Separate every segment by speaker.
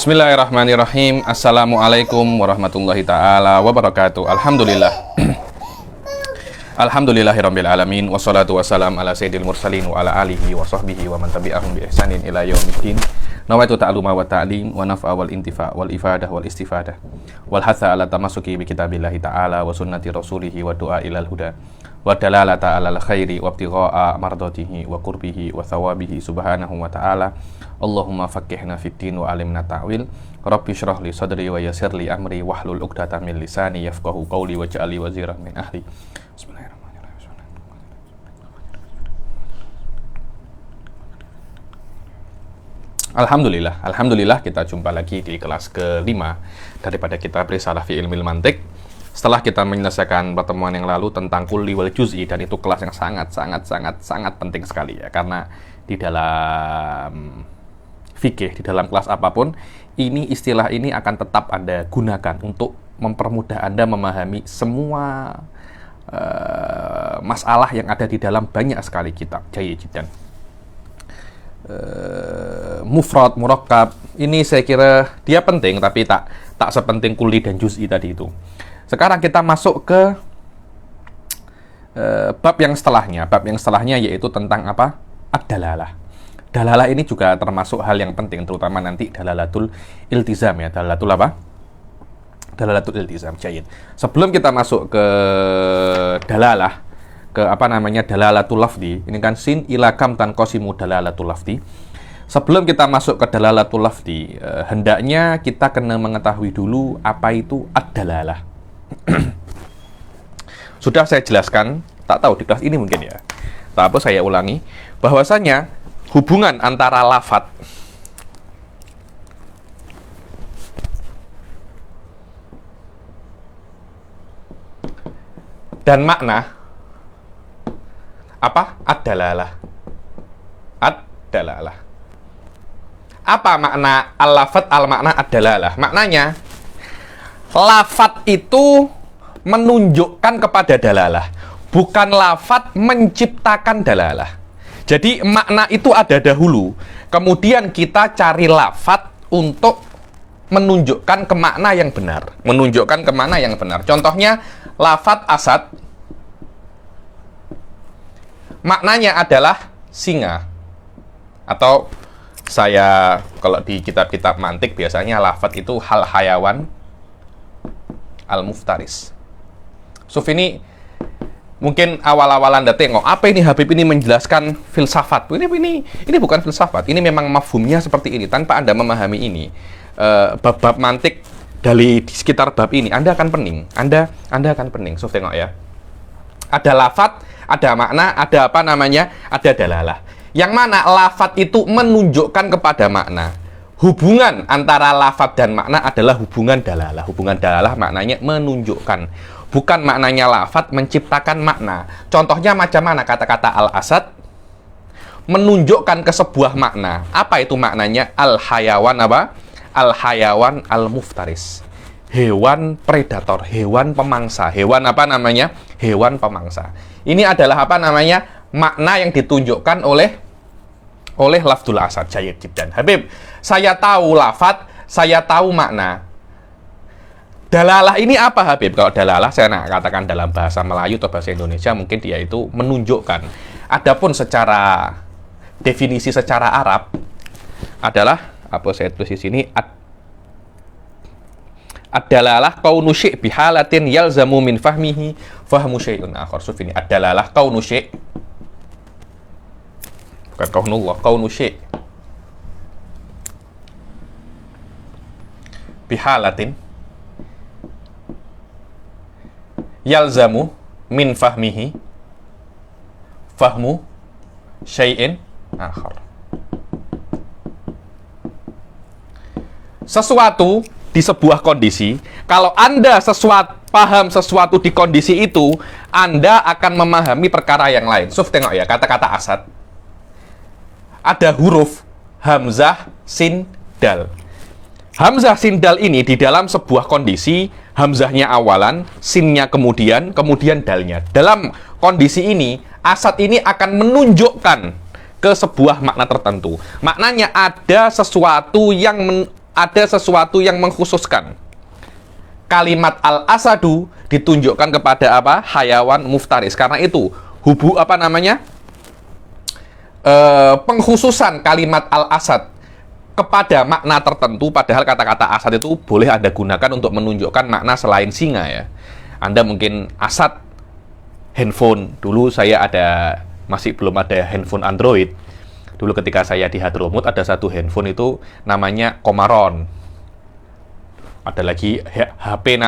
Speaker 1: Bismillahirrahmanirrahim. Assalamualaikum warahmatullahi ta'ala wabarakatuh. Alhamdulillah. Alhamdulillahirabbil alamin wassalatu wassalam ala sayyidil mursalin wa ala alihi wa sahbihi wa man tabi'ahum bi ihsanin ila yaumiddin. Nawaitu ta'alluma wa ta'lim wa naf'a wal intifa' wal ifadah wal istifadah wal hatha ala tamassuki bi kitabillahi ta'ala wa sunnati rasulihi wa du'a ilal huda wa dalalata alal khairi wa ibtigha'a mardatihi wa qurbihi wa thawabihi subhanahu wa ta'ala. Allahumma faqqihna fid din wa alimna ta'wil. Rabbi shrah li sadri wa yassir li amri wahlul 'uqdatam min lisani yafqahu qawli waj'al li waziran min ahli. Alhamdulillah kita jumpa lagi di kelas ke-5 daripada kitab Risalah fi Ilmil Mantiq. Setelah kita menyelesaikan pertemuan yang lalu tentang kulli wal juz'i, dan itu kelas yang sangat penting sekali ya, karena di dalam fikih, di dalam kelas apapun, ini istilah ini akan tetap Anda gunakan untuk mempermudah Anda memahami semua masalah yang ada di dalam banyak sekali kitab. Jayyid. Mufrad, murakkab, ini saya kira dia penting, tapi tak sepenting kulli dan juz'i tadi itu. Sekarang kita masuk ke bab yang setelahnya. Bab yang setelahnya yaitu tentang apa? Ad-dalalah. Dalalah ini juga termasuk hal yang penting, terutama nanti dalalatul iltizam ya. Dalalatul apa? Dalalatul iltizam. Jayyid. Sebelum kita masuk ke dalalah, ke dalalatul lafdi, ini kan sin ila kam tanqasimu dalalatul lafdi. Sebelum kita masuk ke dalalatul lafdi, hendaknya kita kena mengetahui dulu apa itu ad-dalalah. Sudah saya jelaskan, tak tahu di kelas ini mungkin ya, tak apa saya ulangi, bahwasanya hubungan antara lafadz dan makna apa? Ad-dalalah. Ad-dalalah. Apa makna al-lafadz al-makna ad-dalalah? Maknanya, lafadz itu menunjukkan kepada dalalah, bukan lafadz menciptakan dalalah. Jadi makna itu ada dahulu, kemudian kita cari lafadz untuk menunjukkan ke makna yang benar. Menunjukkan ke makna yang benar. Contohnya, lafadz asad, maknanya adalah singa. Atau saya, kalau di kitab-kitab mantik biasanya lafadz itu hal hayawan al-muftaris. Suf ini mungkin awal-awalan Anda tengok, apa ini Habib ini menjelaskan filsafat. Ini bukan filsafat, ini memang mafhumnya seperti ini. Tanpa Anda memahami ini, bab-bab mantik dari di sekitar bab ini, Anda akan pening. Anda akan pening. Suf tengok ya. Ada lafadz, ada makna, ada ada dalalah. Yang mana lafadz itu menunjukkan kepada makna. Hubungan antara lafadz dan makna adalah hubungan dalalah. Hubungan dalalah maknanya menunjukkan. Bukan maknanya lafadz menciptakan makna. Contohnya macam mana kata-kata al-asad? Menunjukkan ke sebuah makna. Apa itu maknanya? Al-hayawan apa? Al-hayawan al-muftaris. Hewan predator, hewan pemangsa. Hewan Hewan pemangsa. Ini adalah makna yang ditunjukkan oleh lafdzul asad. Jayyid jiddan. Habib, saya tahu lafadz, saya tahu makna. Dalalah ini apa Habib? Kalau dalalah saya katakan dalam bahasa Melayu atau bahasa Indonesia, mungkin dia itu menunjukkan. Adapun secara definisi secara Arab adalah apa saya tulis di sini? Ad-dalalah kaunu syai' bihalatin yalzamu min fahmihi fahmu syai'un akhar. Suf ini ad-dalalah kaunu syai', bukan kaunullah, kaunu syai' bihalatin yalzamu min fahmihi fahmu syai'in akhar. Sesuatu di sebuah kondisi, kalau Anda paham sesuatu di kondisi itu, Anda akan memahami perkara yang lain. Suf tengok ya, kata-kata asad. Ada huruf hamzah, sin, dal. Hamzah, sin, dal ini di dalam sebuah kondisi, hamzahnya awalan, sinnya kemudian dalnya. Dalam kondisi ini, asad ini akan menunjukkan ke sebuah makna tertentu. Maknanya ada sesuatu yang ada sesuatu yang mengkhususkan. Kalimat al-asadu ditunjukkan kepada apa? Hayawan muftaris. Karena itu, pengkhususan kalimat al-asad kepada makna tertentu, padahal kata-kata asad itu boleh Anda gunakan untuk menunjukkan makna selain singa ya. Anda mungkin asad handphone. Dulu saya masih belum ada handphone Android. Dulu ketika saya di Hadramut ada satu handphone itu namanya Komaron. Ada lagi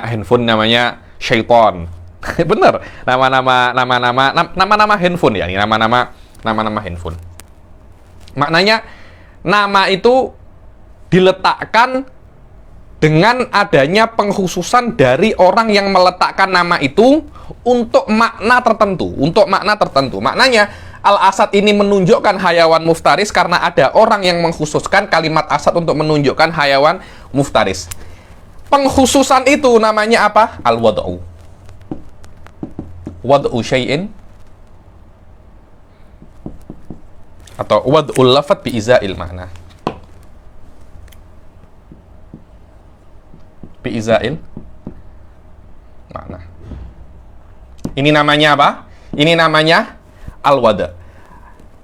Speaker 1: handphone namanya Syaiton. Bener, nama-nama handphone ya, ini nama-nama handphone. Maknanya nama itu diletakkan dengan adanya pengkhususan dari orang yang meletakkan nama itu untuk makna tertentu, Maknanya al-asad ini menunjukkan hayawan muftaris karena ada orang yang mengkhususkan kalimat asad untuk menunjukkan hayawan muftaris. Pengkhususan itu namanya apa? Al-wad'u. Wad'u syai'in atau wad'ul lafad bi'izail makna. Bi'izail makna. Ini namanya apa? Ini namanya al-wad'.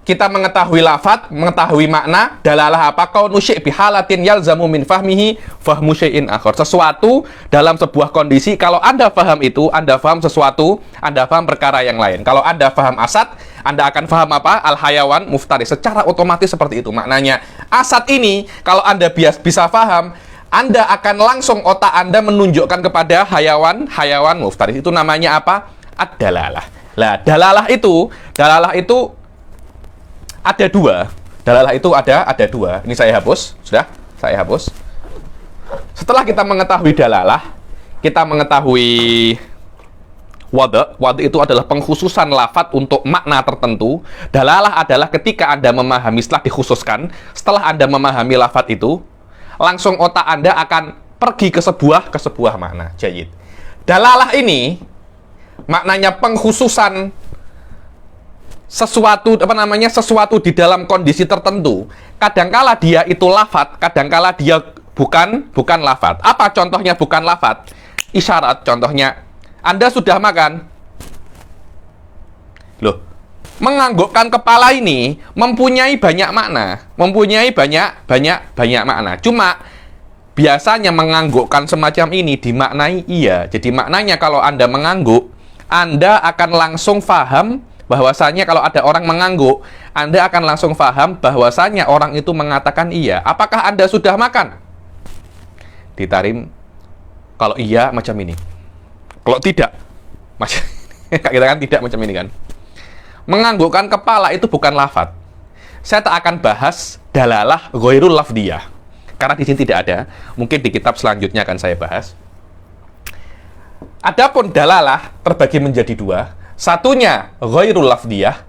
Speaker 1: Kita mengetahui lafad, mengetahui makna, dalalah apa? Kaunu syai' bihalatin yalzamu min fahmihi fahmu syai'in akhar. Sesuatu dalam sebuah kondisi, kalau Anda paham itu, Anda paham sesuatu, Anda paham perkara yang lain. Kalau Anda paham asad, Anda akan paham apa? Al-hayawan muftaris. Secara otomatis seperti itu. Maknanya, asad ini, kalau Anda bisa paham, Anda akan langsung otak Anda menunjukkan kepada hayawan muftaris. Itu namanya apa? Ad-dalalah. Lah, dalalah itu ada dua. Dalalah itu ada dua. Ini saya hapus. Sudah, saya hapus. Setelah kita mengetahui dalalah, kita mengetahui wad'. Wad' itu adalah pengkhususan lafadz untuk makna tertentu. Dalalah adalah ketika Anda memahami setelah dikhususkan, setelah Anda memahami lafadz itu, langsung otak Anda akan pergi ke sebuah makna. Jayid. Dalalah ini maknanya pengkhususan sesuatu di dalam kondisi tertentu. Kadangkala dia itu lafadz, kadangkala dia bukan lafadz. Apa contohnya bukan lafadz? Isyarat contohnya. Anda sudah makan. Loh, menganggukkan kepala ini mempunyai banyak makna, makna. Cuma biasanya menganggukkan semacam ini dimaknai iya. Jadi maknanya kalau Anda mengangguk, Anda akan langsung paham bahwasanya kalau ada orang mengangguk, Anda akan langsung paham bahwasanya orang itu mengatakan iya. Apakah Anda sudah makan? Ditarim. Kalau iya macam ini. Kalau tidak, macam kita kan tidak macam ini kan. Menganggukkan kepala itu bukan lafadz. Saya tak akan bahas dalalah ghairul lafdiyah karena di sini tidak ada. Mungkin di kitab selanjutnya akan saya bahas. Adapun dalalah terbagi menjadi dua. Satunya ghairul lafdiyah.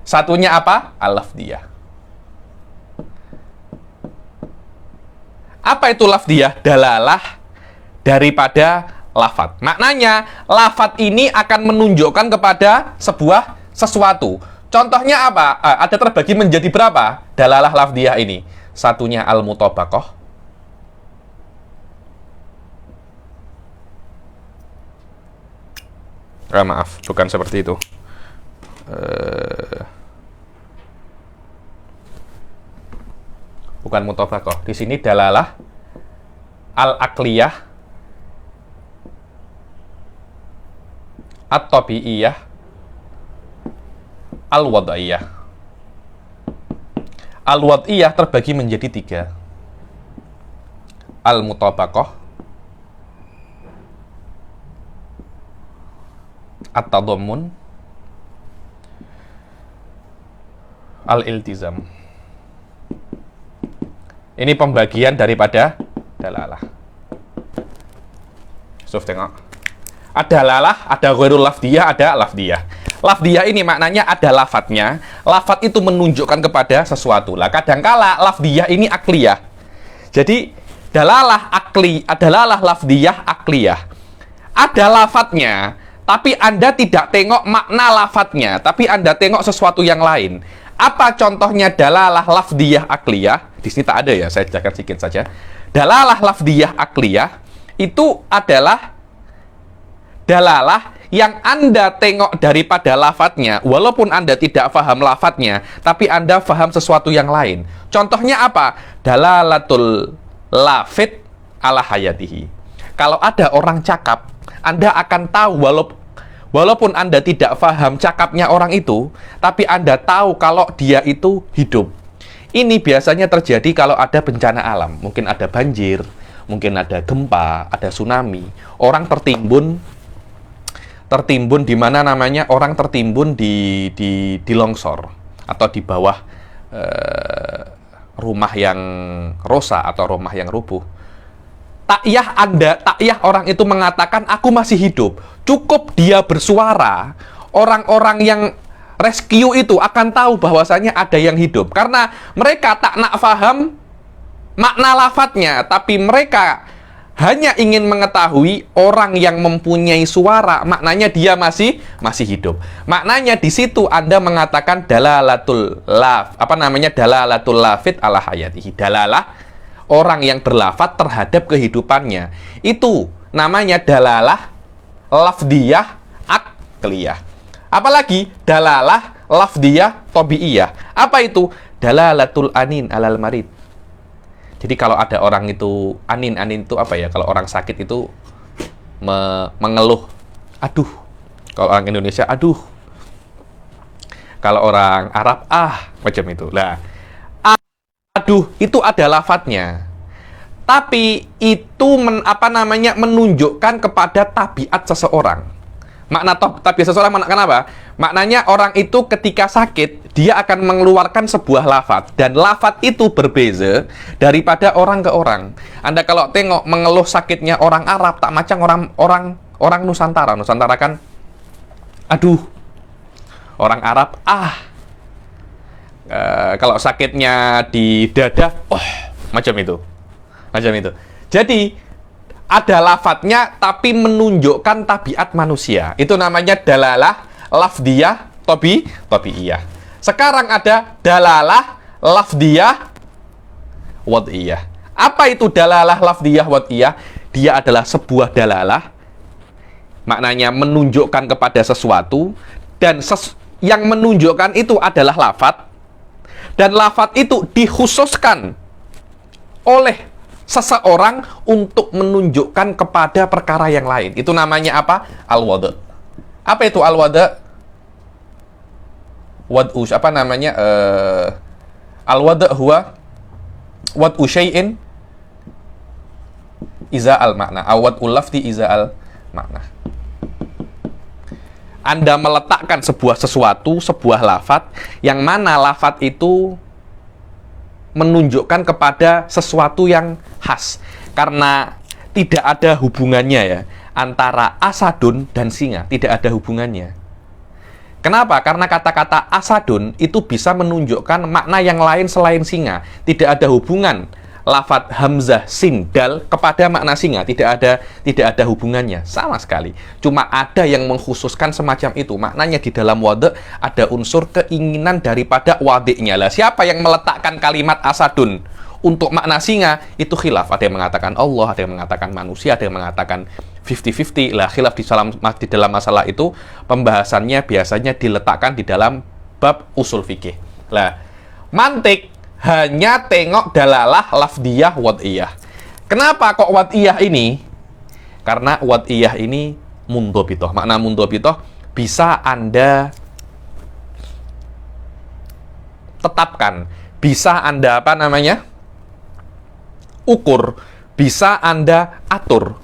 Speaker 1: Satunya apa? Al-lafdiyah. Apa itu lafdiyah? Dalalah daripada lafadz. Maknanya, lafadz ini akan menunjukkan kepada sesuatu. Contohnya apa? Ada terbagi menjadi berapa? Dalalah lafdiyah ini. Satunya al-mutabaqah. Maaf, bukan seperti itu. Bukan mutabaqah. Di sini dalalah al-aqliyah, at-tabi'iyah, al-wad'iyah. Al-wad'iyah terbagi menjadi tiga. Al-mutabaqah, at-tadammun, al-iltizam. Ini pembagian daripada dalalah. Tengok. Ada dalalah, ada ghairul lafdiyah, ada lafdiyah. Lafdiyah ini maknanya ada lafadznya. Lafadz itu menunjukkan kepada sesuatu. Lah kadangkala lafdiyah ini akliyah. Jadi dalalah lafdiyah akliyah. Ada lafadznya, tapi Anda tidak tengok makna lafadznya, tapi Anda tengok sesuatu yang lain. Apa contohnya dalalah lafdiyah akliyah? Di sini tak ada ya, saya jelaskan sedikit saja. Dalalah lafdiyah akliyah itu adalah dalalah yang Anda tengok daripada lafadznya, walaupun Anda tidak paham lafadznya, tapi Anda paham sesuatu yang lain. Contohnya apa? Dalalatul lafid ala hayatihi. Kalau ada orang cakap, Anda akan tahu walaupun Anda tidak paham cakapnya orang itu, tapi Anda tahu kalau dia itu hidup. Ini biasanya terjadi kalau ada bencana alam. Mungkin ada banjir, mungkin ada gempa, ada tsunami. Orang tertimbun di mana namanya? Orang tertimbun di longsor atau di bawah rumah yang rusak atau rumah yang rubuh. Takyah orang itu mengatakan aku masih hidup. Cukup dia bersuara, orang-orang yang rescue itu akan tahu bahwasanya ada yang hidup. Karena mereka tak nak paham makna lafadznya, tapi mereka hanya ingin mengetahui orang yang mempunyai suara, maknanya dia masih hidup. Maknanya di situ Anda mengatakan dalalatul lafid ala hayatihi. Dalalah orang yang berlafaz terhadap kehidupannya. Itu namanya dalalah lafdiyah akliyah. Apalagi dalalah lafdiyah tabiiyah. Apa itu? Dalalatul anin alal marid. Jadi kalau ada orang itu anin itu apa ya? Kalau orang sakit itu mengeluh, aduh. Kalau orang Indonesia, aduh. Kalau orang Arab, macam itu. Lah, aduh, itu ada lafadznya. Tapi itu menunjukkan kepada tabiat seseorang. Makna tabiat seseorang kenapa? Maknanya orang itu ketika sakit, dia akan mengeluarkan sebuah lafadz. Dan lafadz itu berbeza daripada orang ke orang. Anda kalau tengok mengeluh sakitnya orang Arab, tak macam orang Nusantara. Nusantara kan, aduh. Orang Arab, kalau sakitnya di dada, macam itu. Jadi ada lafadznya tapi menunjukkan tabiat manusia. Itu namanya dalalah lafdiyah tabiiyah. Sekarang ada dalalah lafdiyah wad'iyah. Apa itu dalalah lafdiyah wad'iyah? Dia adalah sebuah dalalah, maknanya menunjukkan kepada sesuatu, dan yang menunjukkan itu adalah lafadz, dan lafadz itu dikhususkan oleh seseorang untuk menunjukkan kepada perkara yang lain. Itu namanya apa? Al-wad'. Apa itu al-wad'? Al-wad' huwa wad'u syai'in iza al-makna. Wad'ul lafdi iza al-makna. Anda meletakkan sebuah lafadz, yang mana lafadz itu menunjukkan kepada sesuatu yang khas. Karena tidak ada hubungannya ya antara asadun dan singa, tidak ada hubungannya. Kenapa? Karena kata-kata asadun itu bisa menunjukkan makna yang lain selain singa. Tidak ada hubungan lafadz hamzah sin dal kepada makna singa, tidak ada hubungannya sama sekali. Cuma ada yang mengkhususkan semacam itu. Maknanya di dalam wad' ada unsur keinginan daripada wadiknya. Lah, siapa yang meletakkan kalimat asadun untuk makna singa? Itu khilaf. Ada yang mengatakan Allah, ada yang mengatakan manusia, ada yang mengatakan 50-50. Lah, khilaf di dalam masalah itu pembahasannya biasanya diletakkan di dalam bab usul fikih. Lah, mantik hanya tengok dalalah lafdiyah wad'iyah. Kenapa kok wad'iyah ini? Karena wad'iyah ini mundhabithah. Makna mundhabithah bisa Anda tetapkan, bisa Anda ukur, bisa Anda atur.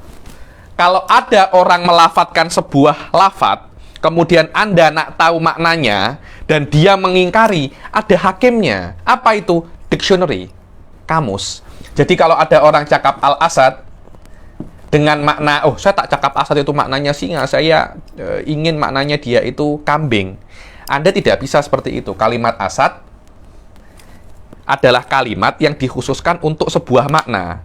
Speaker 1: Kalau ada orang melafatkan sebuah lafadz, kemudian Anda nak tahu maknanya, dan dia mengingkari, ada hakimnya. Apa itu? Dictionary, kamus. Jadi kalau ada orang cakap al-asad dengan makna, saya tak cakap asad itu maknanya singa, saya ingin maknanya dia itu kambing. Anda tidak bisa seperti itu. Kalimat asad adalah kalimat yang dikhususkan untuk sebuah makna.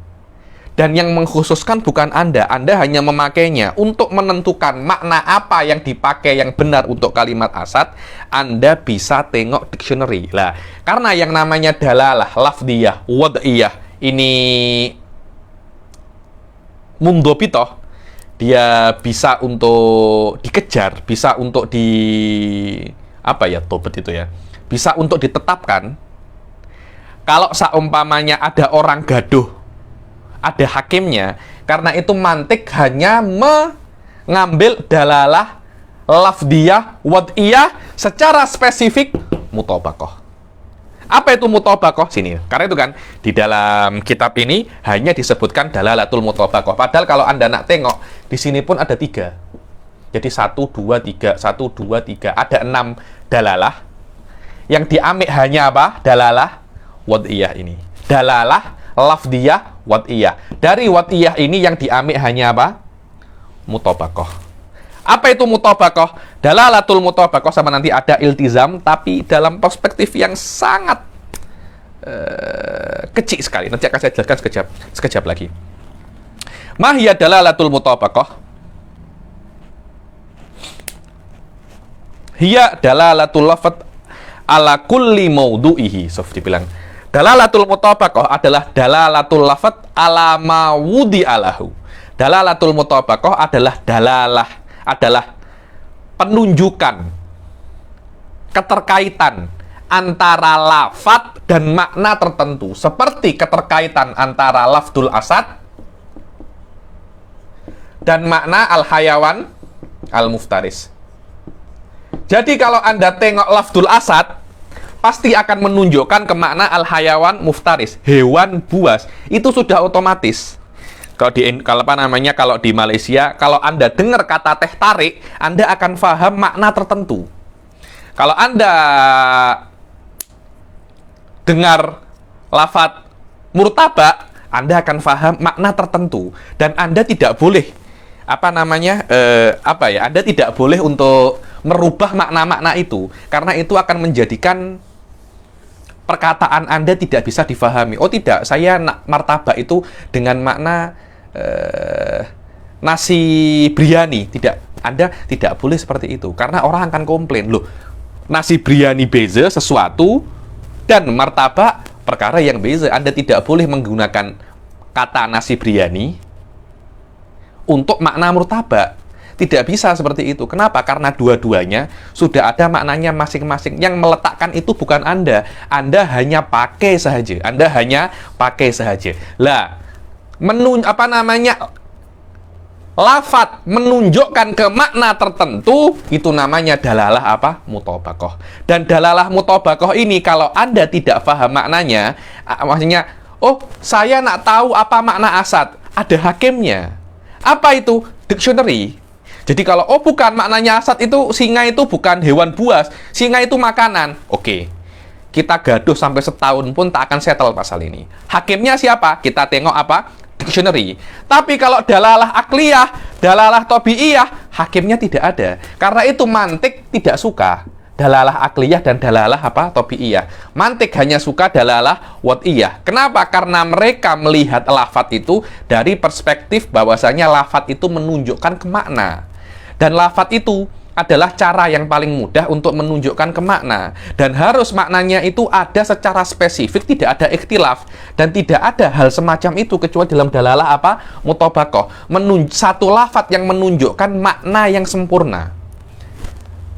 Speaker 1: Dan yang mengkhususkan bukan Anda hanya memakainya untuk menentukan makna apa yang dipakai yang benar untuk kalimat asad. Anda bisa tengok dictionary. Lah, karena yang namanya dalalah, lafdiyah, wad'iyah ini mundhobitoh, dia bisa untuk dikejar, bisa untuk tobat itu ya, bisa untuk ditetapkan. Kalau seumpamanya ada orang gaduh, ada hakimnya, karena itu mantik hanya mengambil dalalah, lafdiyah, wad'iyah secara spesifik mutabaqah. Apa itu mutabaqah? Sini. Karena itu kan di dalam kitab ini hanya disebutkan dalalatul mutabaqah. Padahal kalau Anda nak tengok, di sini pun ada 3. Jadi 1, 2, 3, 1, 2, 3. Ada 6 dalalah. Yang diambil hanya apa? Dalalah wad'iyah ini. Dalalah, lafdiyah, wad'iyah. Dari wad'iyah ini yang diambil hanya apa? Mutabaqah. Apa itu mutabaqah? Dalalatul mutabaqah sama nanti ada iltizam, tapi dalam perspektif yang sangat kecil sekali. Nanti akan saya jelaskan sekejap lagi. Mahiyya dalalatul mutabaqah? Hiya dalalatul lafadz ala kulli maudu'ihi. Sof dibilang dalalatul mutabaqah adalah dalalatul lafadz ala ma wudi'alahu. Dalalatul mutabaqah adalah penunjukan keterkaitan antara lafadz dan makna tertentu, seperti keterkaitan antara lafdul asad dan makna al-hayawan al-muftaris. Jadi kalau Anda tengok lafdul asad, pasti akan menunjukkan ke makna al-hayawan muftaris, hewan buas. Itu sudah otomatis. Kalau di Malaysia, kalau Anda dengar kata teh tarik, Anda akan paham makna tertentu. Kalau Anda dengar lafadz murtaba, Anda akan paham makna tertentu, dan Anda tidak boleh Anda tidak boleh untuk merubah makna-makna itu, karena itu akan menjadikan perkataan Anda tidak bisa difahami. Oh tidak, saya nak martabak itu dengan makna nasi biryani. Tidak, Anda tidak boleh seperti itu, karena orang akan komplain, loh, nasi biryani beza sesuatu dan martabak perkara yang beza. Anda tidak boleh menggunakan kata nasi biryani untuk makna murtabak. Tidak bisa seperti itu. Kenapa? Karena dua-duanya sudah ada maknanya masing-masing. Yang meletakkan itu bukan Anda. Anda hanya pakai saja. Lah, lafadz menunjukkan ke makna tertentu, itu namanya dalalah apa? Mutabaqah. Dan dalalah mutabaqah ini kalau Anda tidak paham maknanya, maksudnya, oh, saya nak tahu apa makna asad, ada hakimnya. Apa itu? Dictionary. Jadi kalau, oh bukan, maknanya asad itu, singa itu bukan hewan buas, singa itu makanan. Oke. Kita gaduh sampai setahun pun tak akan settle pasal ini. Hakimnya siapa? Kita tengok apa? Dictionary. Tapi kalau dalalah akliyah, dalalah tabi'iyah, hakimnya tidak ada. Karena itu mantik tidak suka dalalah akliyah dan dalalah apa? Tabi'iyah. Mantik hanya suka dalalah wad'iyah. Kenapa? Karena mereka melihat lafadz itu dari perspektif bahwasanya lafadz itu menunjukkan ke makna. Dan lafadz itu adalah cara yang paling mudah untuk menunjukkan ke makna, dan harus maknanya itu ada secara spesifik, tidak ada ikhtilaf, dan tidak ada hal semacam itu kecuali dalam dalalah apa? Mutabaqah. Satu lafadz yang menunjukkan makna yang sempurna.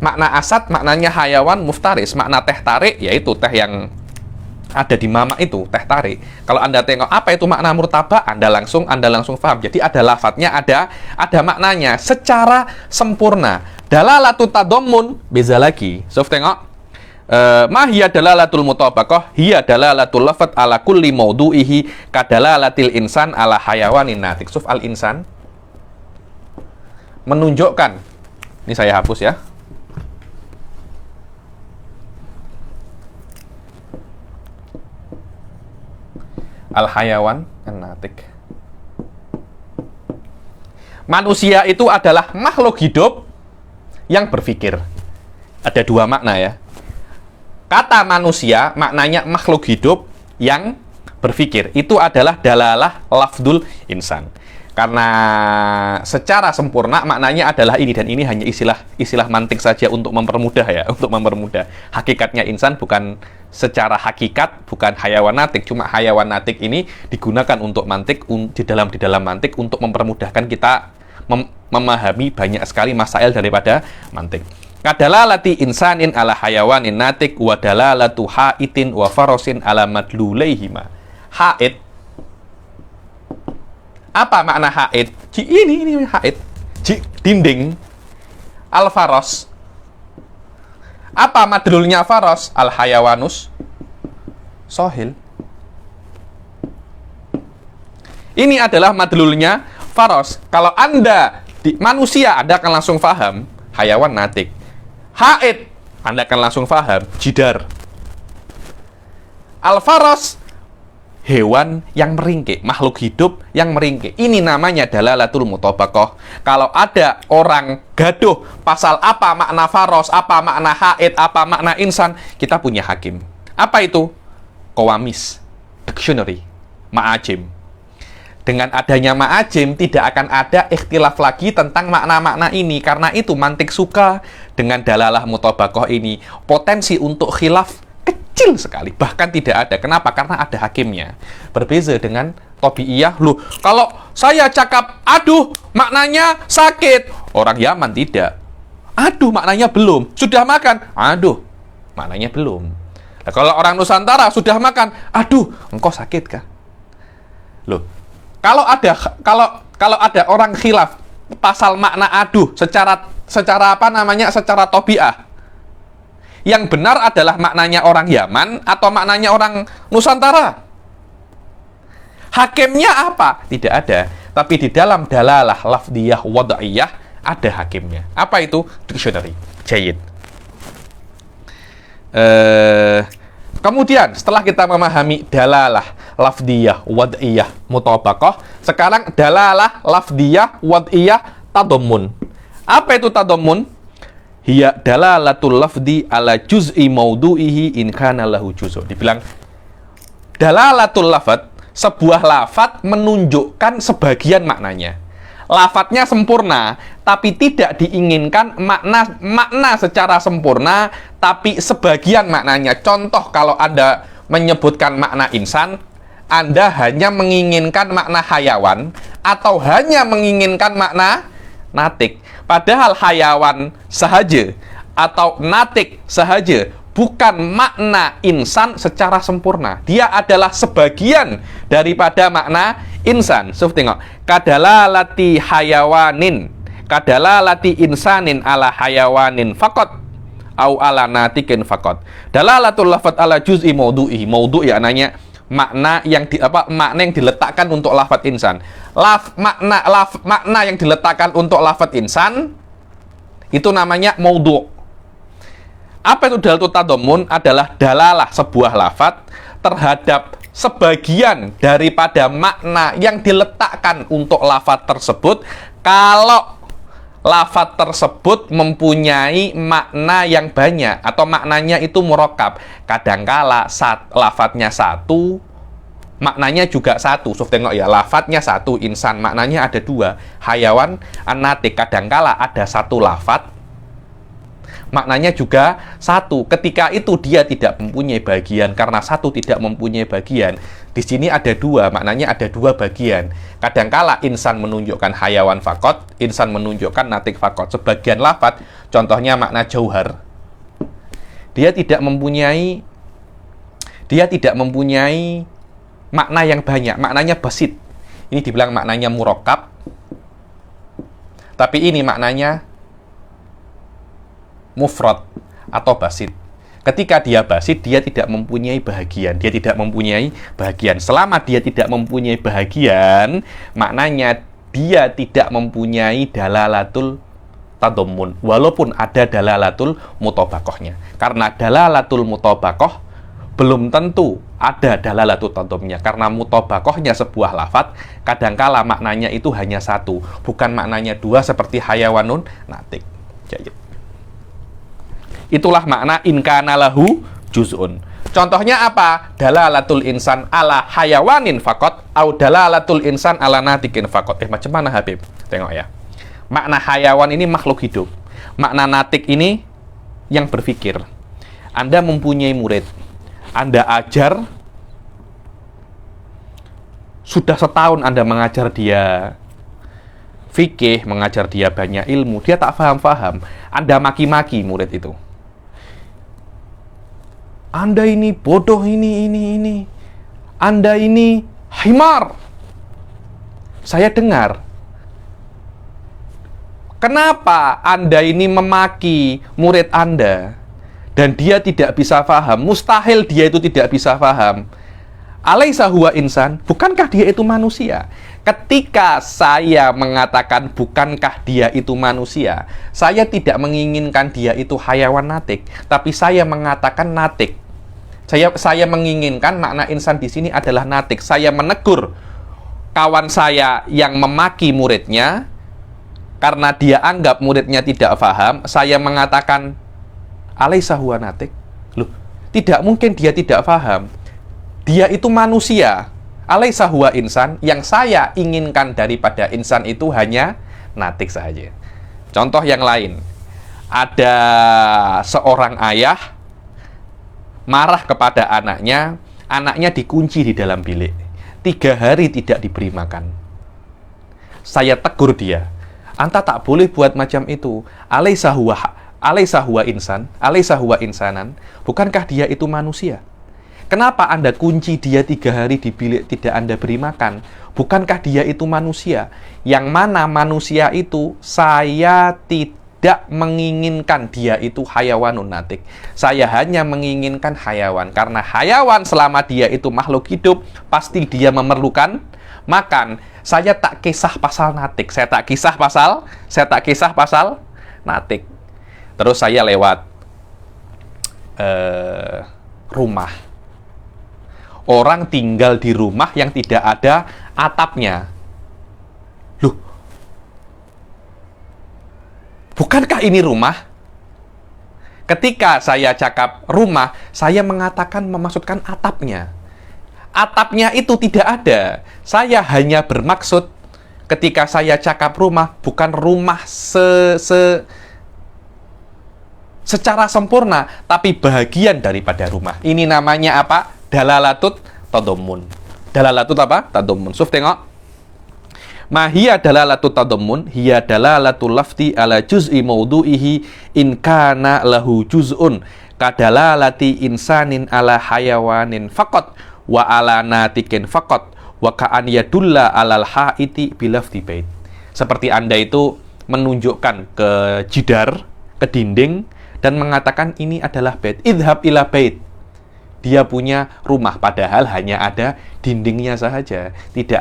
Speaker 1: Makna asad maknanya hayawan muftaris, makna teh tarik yaitu teh yang ada di mama itu, teh tarik. Kalau Anda tengok apa itu makna murtabak, Anda langsung paham. Jadi ada lafadznya, ada maknanya secara sempurna. Dalalatut tadammun beza lagi. Sof tengok. Ma hiya dalalatul mutabaqah? Hiya dalalatul lafadz ala kulli maudu'ihi kadalalatil insan ala hayawanin natik. Sof al-insan menunjukkan. Ini saya hapus ya. Al-hayawan an-natik. Manusia itu adalah makhluk hidup yang berpikir. Ada dua makna ya. Kata manusia maknanya makhluk hidup yang berpikir. Itu adalah dalalah lafdul insan. Karena secara sempurna maknanya adalah ini, dan ini hanya istilah mantik saja untuk mempermudah ya, untuk mempermudah. Hakikatnya insan bukan secara hakikat, bukan hayawan natik, cuma hayawan natik ini digunakan untuk mantik, di dalam mantik untuk mempermudahkan kita memahami banyak sekali masail daripada mantik. Kadalalati insanin ala hayawanin natik wa dalalatu haitin wa farosin ala madlulaihima. Haid, apa makna haid? Ini haid. Dinding. Al-faros. Apa madlulnya faros? Al-hayawanus sohil. Ini adalah madlulnya faros. Kalau Anda manusia, Anda akan langsung paham hayawan natik. Haid, Anda akan langsung paham jidar. Al-faros, hewan yang meringkik, makhluk hidup yang meringkik. Ini namanya dalalatul mutabaqah. Kalau ada orang gaduh pasal apa makna faros, apa makna haid, apa makna insan, kita punya hakim. Apa itu? Qawamis, dictionary, ma'ajim. Dengan adanya ma'ajim, tidak akan ada ikhtilaf lagi tentang makna-makna ini. Karena itu mantik suka dengan dalalah mutabaqah ini. Potensi untuk khilaf kecil sekali, bahkan tidak ada. Kenapa? Karena ada hakimnya. Berbeza dengan tabi'iyah. Loh, kalau saya cakap aduh maknanya sakit, orang Yaman tidak. Aduh maknanya belum. Sudah makan? Aduh maknanya belum. Nah, kalau orang Nusantara sudah makan, aduh engkau sakit kah? Loh, kalau ada orang khilaf pasal makna aduh secara tabi'ah, yang benar adalah maknanya orang Yaman atau maknanya orang Nusantara? Hakimnya apa? Tidak ada. Tapi di dalam dalalah lafdiyah wad'iyah ada hakimnya. Apa itu? Dictionary. Jayid. Kemudian setelah kita memahami dalalah lafdiyah wad'iyah mutabaqah, sekarang dalalah lafdiyah wad'iyah tadammun. Apa itu tadammun? Hiya dalalatul lafdi ala juz'i maudu'ihi in kana lahu juz'u. Dibilang dalalatul lafad, sebuah lafad menunjukkan sebagian maknanya. Lafadznya sempurna, tapi tidak diinginkan makna secara sempurna, tapi sebagian maknanya. Contoh, kalau Anda menyebutkan makna insan, Anda hanya menginginkan makna hayawan atau hanya menginginkan makna natik. Padahal hayawan sahaja atau natik sahaja bukan makna insan secara sempurna. Dia adalah sebagian daripada makna insan. So, tengok. Kadalalati hayawanin, kadalalati insanin ala hayawanin fakot, au ala natikin fakot. Dalalatul lafad ala juz'i maudu'i. Maudu' ya nanya makna yang makna yang diletakkan untuk lafad insan. Makna yang diletakkan untuk lafad insan itu namanya maudu'. Apa itu dalatul tadammun? Adalah dalalah sebuah lafad terhadap sebagian daripada makna yang diletakkan untuk lafad tersebut, kalau lafad tersebut mempunyai makna yang banyak atau maknanya itu murakkab. Kadangkala lafadznya satu, maknanya juga satu. So, tengok ya, lafadznya satu, insan, maknanya ada dua. Hayawan, an-natik, kadangkala ada satu lafadz, maknanya juga satu. Ketika itu dia tidak mempunyai bagian, karena satu tidak mempunyai bagian. Di sini ada dua, maknanya ada dua bagian. Kadangkala insan menunjukkan hayawan fakot, insan menunjukkan natik fakot. Sebagian lafadz, contohnya makna jauhar, dia tidak mempunyai makna yang banyak, maknanya basit. Ini dibilang maknanya murakkab, tapi ini maknanya mufrad atau basit. Ketika dia basit, dia tidak mempunyai bahagian. Dia tidak mempunyai bahagian. Selama dia tidak mempunyai bahagian, maknanya dia tidak mempunyai dalalatul tadammun, walaupun ada dalalatul mutabaqahnya. Karena dalalatul mutabaqah belum tentu ada dalalatul tadammunnya. Karena mutabaqahnya sebuah lafadz, kadangkala maknanya itu hanya satu, bukan maknanya dua seperti hayawanun natik. Jayid. Itulah makna in kana lahu juz'un. Contohnya apa? Dalalatul insan ala hayawanin fakot, au dalalatul insan ala natikin fakot. Macam mana Habib? Tengok ya. Makna hayawan ini makhluk hidup. Makna natik ini yang berpikir. Anda mempunyai murid. Anda ajar, sudah setahun Anda mengajar dia fikih, mengajar dia banyak ilmu, dia tak paham-paham. Anda maki-maki murid itu. Anda ini bodoh, ini. Anda ini himar. Saya dengar. Kenapa Anda ini memaki murid Anda dan dia tidak bisa paham? Mustahil dia itu tidak bisa paham. Alaisa huwa insan, bukankah dia itu manusia? Ketika saya mengatakan bukankah dia itu manusia, saya tidak menginginkan dia itu hayawan natik, tapi saya mengatakan natik. Saya menginginkan makna insan di sini adalah natik. Saya menegur kawan saya yang memaki muridnya karena dia anggap muridnya tidak paham. Saya mengatakan alaisa huwa natik. Loh, tidak mungkin dia tidak paham. Dia itu manusia. Alaisa huwa insan. Yang saya inginkan daripada insan itu hanya natik saja. Contoh yang lain. Ada seorang ayah marah kepada anaknya. Anaknya dikunci di dalam bilik. 3 hari tidak diberi makan. Saya tegur dia. Anta tak boleh buat macam itu. Alaisa huwa insan. Alaisa huwa insanan. Bukankah dia itu manusia? Kenapa Anda kunci dia 3 hari di bilik tidak Anda beri makan? Bukankah dia itu manusia? Yang mana manusia itu saya tidak menginginkan dia itu hayawanun natik. Saya hanya menginginkan hayawan. Karena hayawan selama dia itu makhluk hidup, pasti dia memerlukan makan. Saya tak kisah pasal natik. Saya tak kisah pasal natik. Terus saya lewat rumah. Orang tinggal di rumah yang tidak ada atapnya. Loh, bukankah ini rumah? Ketika saya cakap rumah, saya mengatakan memaksudkan atapnya. Atapnya itu tidak ada. Saya hanya bermaksud ketika saya cakap rumah, bukan rumah secara sempurna, tapi bahagian daripada rumah. Ini namanya apa? Dalalatut tadammun. Dalalatut apa? Tadammun. Suf tengok. Mahiyya dalalatut tadammun hiya dalalatul lafti ala juz'i maudu'ihi in kana lahu juz'un kadalalati insanin ala hayawanin faqat wa ala natikin faqat wa ka'an yadulla alal haiti bilafti bait. Seperti Anda itu menunjukkan ke jidar, ke dinding dan mengatakan ini adalah bait. Idhab ila bait. Dia punya rumah, padahal hanya ada dindingnya saja. Tidak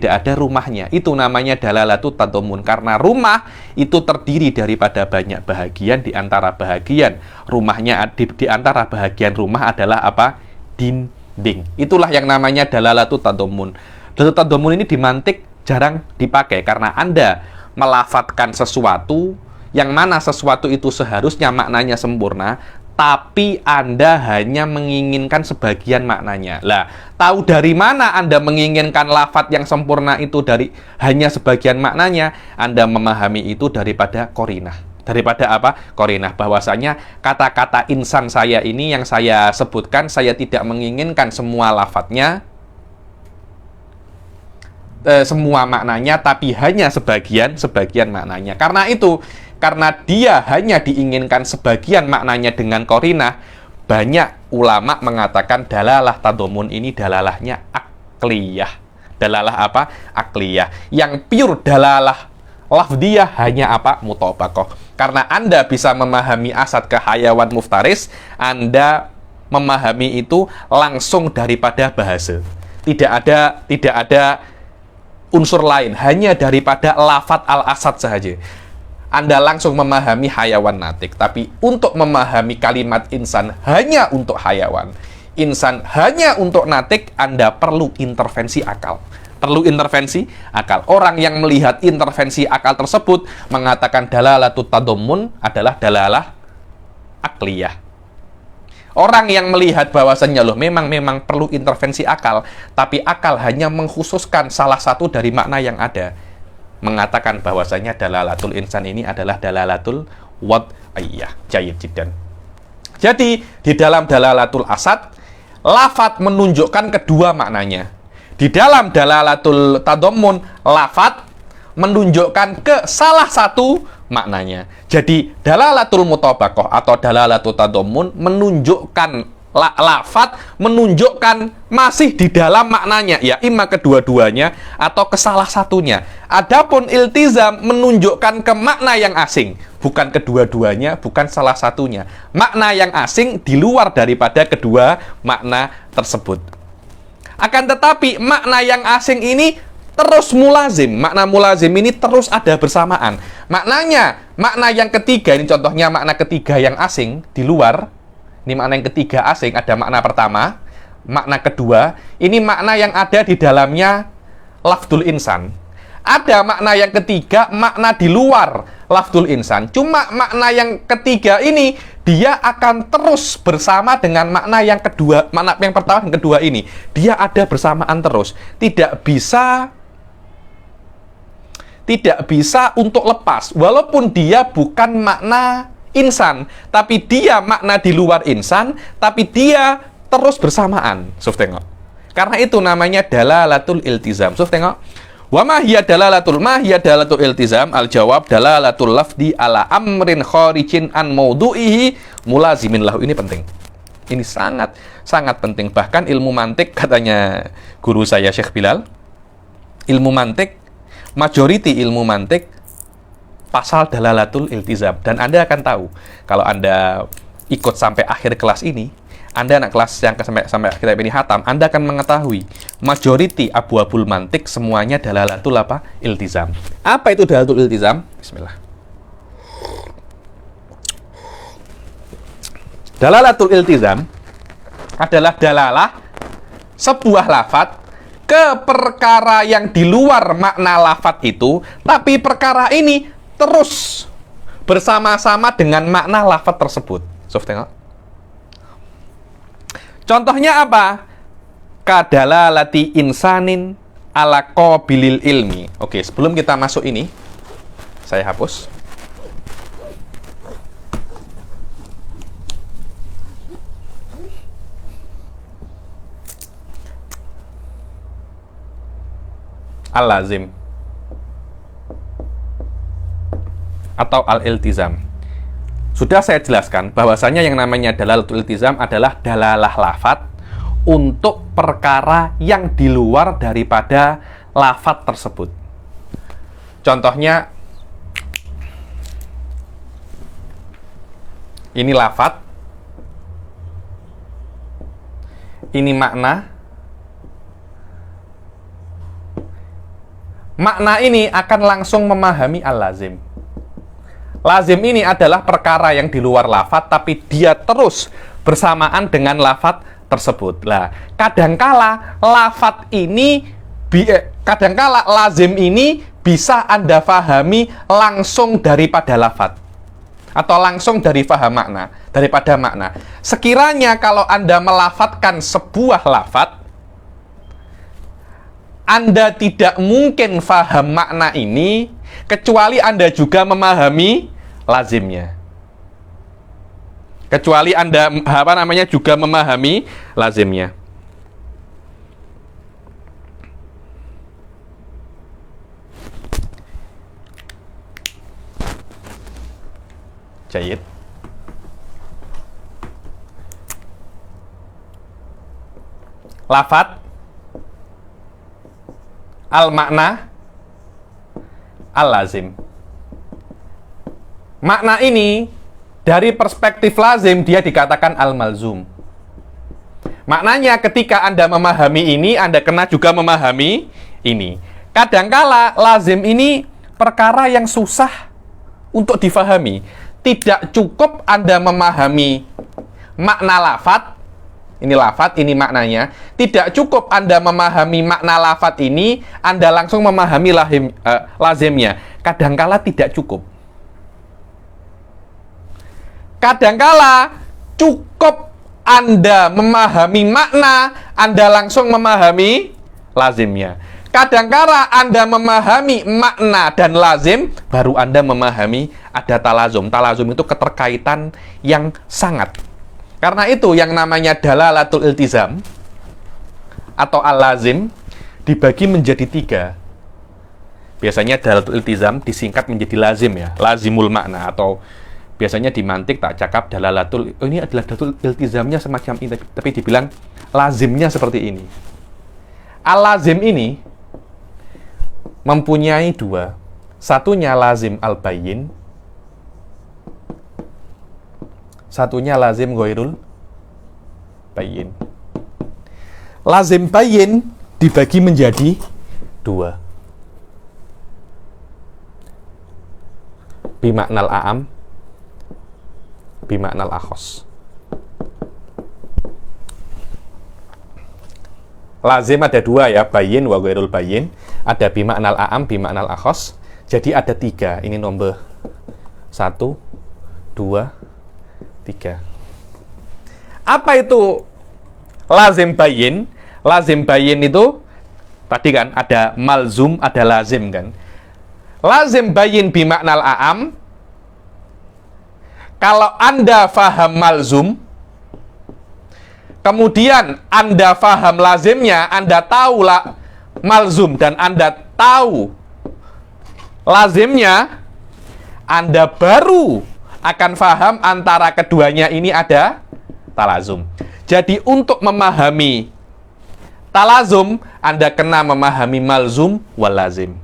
Speaker 1: ada rumahnya. Itu namanya dalalatut tadammun. Karena rumah itu terdiri daripada banyak bahagian. Di antara bahagian rumahnya, di antara bahagian rumah adalah apa? Dinding. Itulah yang namanya dalalatut tadammun. Dalalatut tadammun ini dimantik jarang dipakai. Karena Anda melafatkan sesuatu, yang mana sesuatu itu seharusnya maknanya sempurna, tapi Anda hanya menginginkan sebagian maknanya. Lah, tahu dari mana Anda menginginkan lafadz yang sempurna itu dari hanya sebagian maknanya? Anda memahami itu daripada korinah. Daripada apa? Korinah. Bahwasanya kata-kata insan saya ini yang saya sebutkan, saya tidak menginginkan semua lafadznya, semua maknanya, tapi hanya sebagian maknanya. Karena itu, karena dia hanya diinginkan sebagian maknanya dengan korinah, banyak ulama mengatakan dalalah tadammun ini dalalahnya akliyah. Dalalah apa? Akliyah. Yang pure dalalah lafdiyah hanya apa? Mutabaqah. Karena Anda bisa memahami asad ke hayawan muftaris, Anda memahami itu langsung daripada bahasa. Tidak ada unsur lain, hanya daripada lafadz al-asad saja. Anda langsung memahami hayawan natik. Tapi untuk memahami kalimat insan hanya untuk hayawan, insan hanya untuk natik, Anda perlu intervensi akal. Perlu intervensi akal. Orang yang melihat intervensi akal tersebut mengatakan dalalatut tadammun adalah dalalah akliyah. Orang yang melihat bahwasannya loh memang perlu intervensi akal, tapi akal hanya mengkhususkan salah satu dari makna yang ada, mengatakan bahwasanya dalalatul insan ini adalah dalalatul wad'iyah. Jayyid jiddan. Jadi di dalam dalalatul asad, lafat menunjukkan kedua maknanya. Di dalam dalalatul tadammun, lafat menunjukkan ke salah satu maknanya. Jadi dalalatul mutabaqah atau dalalatul tadammun menunjukkan lafat menunjukkan masih di dalam maknanya, ya imma kedua-duanya atau ke salah satunya. Adapun iltizam menunjukkan ke makna yang asing, bukan kedua-duanya, bukan salah satunya. Makna yang asing di luar daripada kedua makna tersebut. Akan tetapi makna yang asing ini terus mulazim. Makna mulazim ini terus ada bersamaan. Maknanya, makna yang ketiga, ini contohnya makna ketiga yang asing di luar. Ini makna yang ketiga asing, ada makna pertama, makna kedua. Ini makna yang ada di dalamnya lafdul insan. Ada makna yang ketiga, makna di luar lafdul insan. Cuma makna yang ketiga ini, dia akan terus bersama dengan makna yang kedua. Makna yang pertama dan kedua ini, dia ada bersamaan terus. Tidak bisa untuk lepas, walaupun dia bukan makna insan, tapi dia makna di luar insan, tapi dia terus bersamaan. Suf tengok. Karena itu namanya dalalatul iltizam. Suf tengok. Wa ma hiya dalalatul iltizam? Al jawab dalalatul lafdi ala amrin kharijin an maudu'ihi mulazimin lahu. Ini penting. Ini sangat penting. Bahkan ilmu mantik, katanya guru saya Syekh Bilal, ilmu mantik, majority ilmu mantik pasal dalalatul iltizam. Dan Anda akan tahu, kalau Anda ikut sampai akhir kelas ini, Anda anak kelas yang sampai kitab ini hatam, Anda akan mengetahui majority abwabul mantik semuanya dalalatul apa? Iltizam. Apa itu dalalatul iltizam? Bismillah. Dalalatul iltizam adalah dalalah sebuah lafadz ke perkara yang di luar makna lafadz itu, tapi perkara ini terus bersama-sama dengan makna lafadz tersebut. Sof, tengok. Contohnya apa? Kadalalati insanin ala qabilil ilmi. Oke, sebelum kita masuk ini, saya hapus. Al-lazim atau al-iltizam. Sudah saya jelaskan bahwasanya yang namanya dalalatul iltizam adalah dalalah lafadz untuk perkara yang di luar daripada lafadz tersebut. Contohnya, ini lafadz, ini makna. Makna ini akan langsung memahami al-lazim. Lazim ini adalah perkara yang di luar lafadz, tapi dia terus bersamaan dengan lafadz tersebut. Lah, kadangkala lafadz ini, kadangkala lazim ini bisa Anda fahami langsung daripada lafadz, atau langsung dari faham makna, daripada makna. Sekiranya kalau Anda melafatkan sebuah lafadz, Anda tidak mungkin faham makna ini kecuali Anda juga memahami lazimnya. Kecuali Anda juga memahami lazimnya. Jayyid. Lafadz al-makna al-lazim. Makna ini dari perspektif lazim dia dikatakan al-malzum. Maknanya ketika Anda memahami ini, Anda kena juga memahami ini. Kadangkala lazim ini perkara yang susah untuk difahami. Tidak cukup Anda memahami makna lafadz, ini lafadz, ini maknanya. Tidak cukup Anda memahami makna lafadz ini, Anda langsung memahami lazimnya. Kadangkala tidak cukup. Kadangkala cukup Anda memahami makna, Anda langsung memahami lazimnya. Kadangkala Anda memahami makna dan lazim, baru Anda memahami ada talazum. Talazum itu keterkaitan yang sangat. Karena itu yang namanya dalalatul iltizam atau al-lazim dibagi menjadi 3. Biasanya dalalatul iltizam disingkat menjadi lazim ya, lazimul makna, atau biasanya di mantik tak cakap dalalatul, ini adalah dalalatul iltizamnya semacam ini, tapi dibilang lazimnya seperti ini. Al-lazim ini mempunyai 2. Satunya lazim al-bayyin, satunya lazim ghairul bayyin. Lazim bayyin dibagi menjadi 2. Bimaknal a'am, bimaknal akhos. Lazim ada 2 ya, bayyin wa ghairul bayyin. Ada bimaknal a'am, bimaknal akhos. Jadi ada 3. Ini nomor 1, 2, 3. Apa itu lazim bayyin? Lazim bayyin itu tadi kan ada malzum, ada lazim kan. Lazim bayyin bimaknal a'am. Kalau Anda faham malzum, kemudian Anda faham lazimnya, Anda tahu malzum dan Anda tahu lazimnya, Anda baru akan faham antara keduanya ini ada talazum. Jadi untuk memahami talazum, Anda kena memahami malzum wal lazim.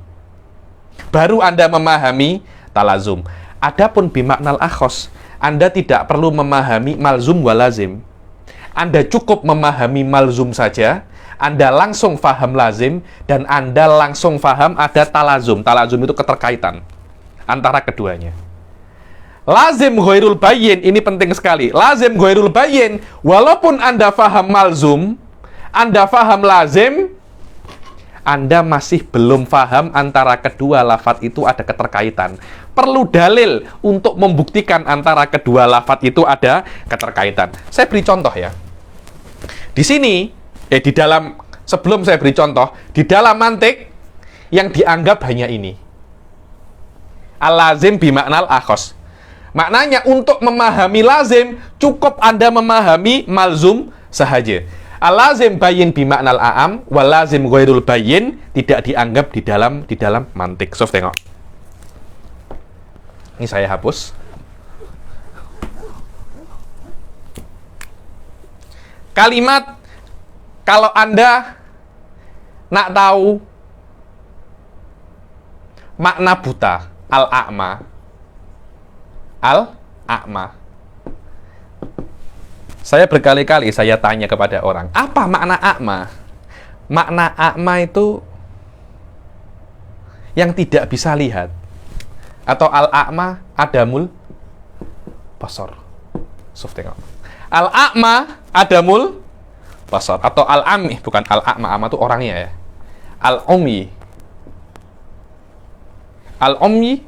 Speaker 1: Baru Anda memahami talazum. Adapun bimaknal akhos, Anda tidak perlu memahami malzum wal lazim. Anda cukup memahami malzum saja, Anda langsung faham lazim, dan Anda langsung faham ada talazum. Talazum itu keterkaitan antara keduanya. Lazim ghairul bayyin, ini penting sekali. Lazim ghairul bayyin, walaupun Anda faham malzum, Anda faham lazim, Anda masih belum faham antara kedua lafadz itu ada keterkaitan. Perlu dalil untuk membuktikan antara kedua lafadz itu ada keterkaitan. Saya beri contoh ya. Di sini, di dalam, sebelum saya beri contoh, di dalam mantik yang dianggap hanya ini. Al-lazim bimaknal akhos. Maknanya untuk memahami lazim, cukup Anda memahami malzum sahaja. Al-lazim bayyin bimaknal a'am, wal lazim ghairul bayyin tidak dianggap di dalam mantik. Sof, tengok. Ini saya hapus. Kalimat, kalau Anda nak tahu makna buta, al-a'ma. Al-a'ma. Saya berkali-kali saya tanya kepada orang, apa makna a'ma? Makna a'ma itu yang tidak bisa lihat. Atau al-a'ma adamul basar. Sof, tengok. Al-a'ma adamul basar. Atau al-ami, bukan al-a'ma. A'ma itu orangnya ya. Al-ummi. Al-ummi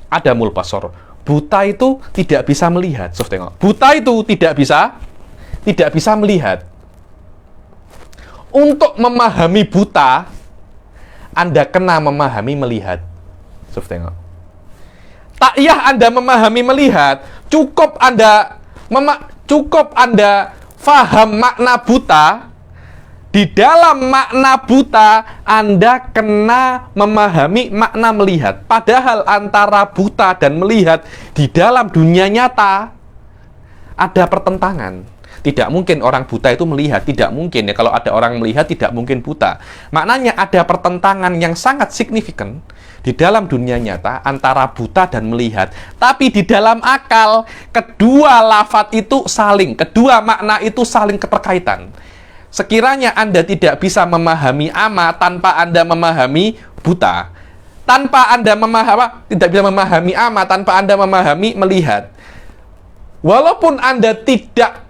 Speaker 1: adamul basar. Buta itu tidak bisa melihat. Sof, tengok. Buta itu tidak bisa melihat. Untuk memahami buta, Anda kena memahami melihat. Sof, tengok. Tak payah Anda memahami melihat, cukup Anda faham makna buta. Di dalam makna buta, Anda kena memahami makna melihat. Padahal antara buta dan melihat di dalam dunia nyata ada pertentangan. Tidak mungkin orang buta itu melihat, tidak mungkin ya. Kalau ada orang melihat, tidak mungkin buta. Maknanya ada pertentangan yang sangat signifikan di dalam dunia nyata antara buta dan melihat. Tapi di dalam akal, kedua lafadz itu kedua makna itu saling keterkaitan. Sekiranya Anda tidak bisa memahami ama tanpa Anda memahami buta, tanpa Anda tidak bisa memahami ama tanpa Anda memahami melihat. Walaupun Anda tidak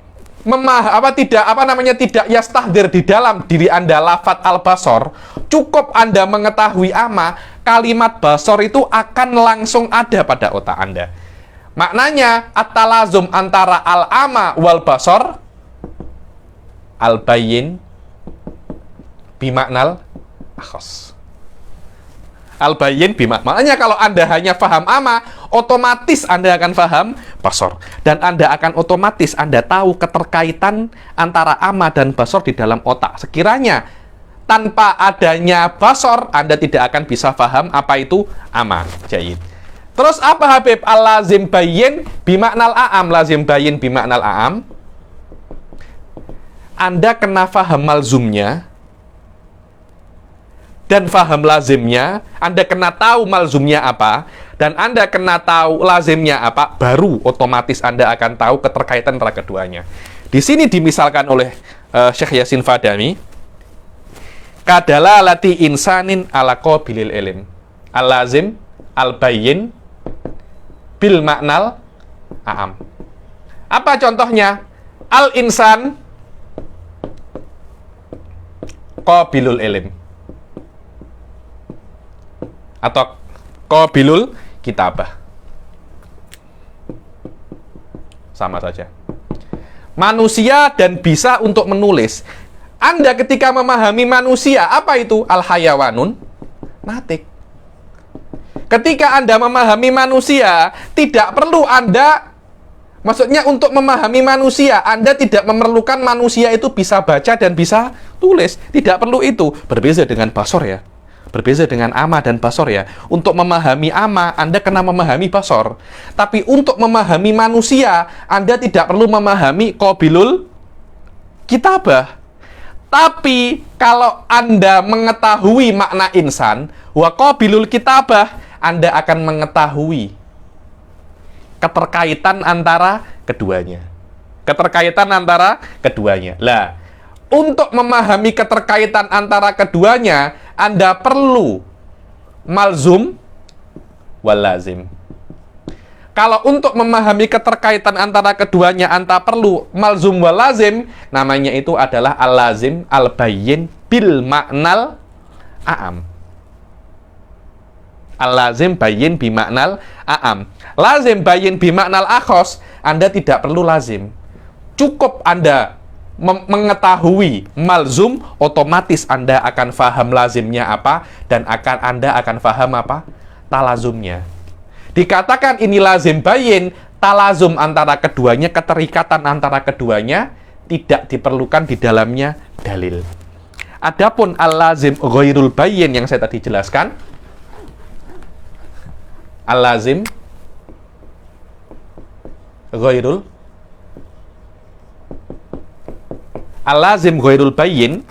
Speaker 1: yastahdir di dalam diri Anda lafadz al-basar, cukup Anda mengetahui ama, kalimat basar itu akan langsung ada pada otak Anda. Maknanya at-talazum antara al-ama wal basar al-bayyin bimaknal akhos. Al-bayyin maknanya kalau Anda hanya paham ama, otomatis Anda akan paham basor. Dan Anda akan otomatis Anda tahu keterkaitan antara ama dan basor di dalam otak. Sekiranya tanpa adanya basor, Anda tidak akan bisa paham apa itu ama. Jayid. Terus apa Habib? Al-lazim bayyin bimaknal a'am. Lazim bayyin bimaknal a'am. Anda kena paham malzumnya dan faham lazimnya, Anda kena tahu malzumnya apa, dan Anda kena tahu lazimnya apa, baru otomatis Anda akan tahu keterkaitan antara keduanya. Di sini dimisalkan oleh Syekh Yasin Fadani, kadalalati insanin ala qabilil ilm. Al-lazim, al-bayyin, bil maknal a'am. Apa contohnya? Al-insan qabilul ilm. Atau qabilul kitabah. Sama saja. Manusia dan bisa untuk menulis. Anda ketika memahami manusia, apa itu? Al-hayawanun natik. Ketika Anda memahami manusia, tidak perlu Anda, maksudnya untuk memahami manusia, Anda tidak memerlukan manusia itu bisa baca dan bisa tulis. Tidak perlu itu. Berbeda dengan basor ya. Berbeza dengan ama dan basor ya. Untuk memahami ama, Anda kena memahami basor. Tapi untuk memahami manusia, Anda tidak perlu memahami qabilul kitabah. Tapi kalau Anda mengetahui makna insan, wa qabilul kitabah, Anda akan mengetahui keterkaitan antara keduanya. Keterkaitan antara keduanya. Lah, untuk memahami keterkaitan antara keduanya, Anda perlu malzum wal lazim. Kalau untuk memahami keterkaitan antara keduanya, Anda perlu malzum wal lazim, namanya itu adalah al-lazim al-bayyin bil maknal a'am. Al-lazim bayyin bi maknal a'am. Lazim bayyin bi maknal akhos, Anda tidak perlu lazim. Cukup Anda mengetahui malzum, otomatis Anda akan faham lazimnya apa, dan Anda akan faham apa? Talazumnya. Dikatakan ini lazim bayyin, talazum antara keduanya, keterikatan antara keduanya, tidak diperlukan di dalamnya dalil. Adapun al-lazim ghairul bayyin yang saya tadi jelaskan, al-lazim ghairul al-lazim ghairul bayyin,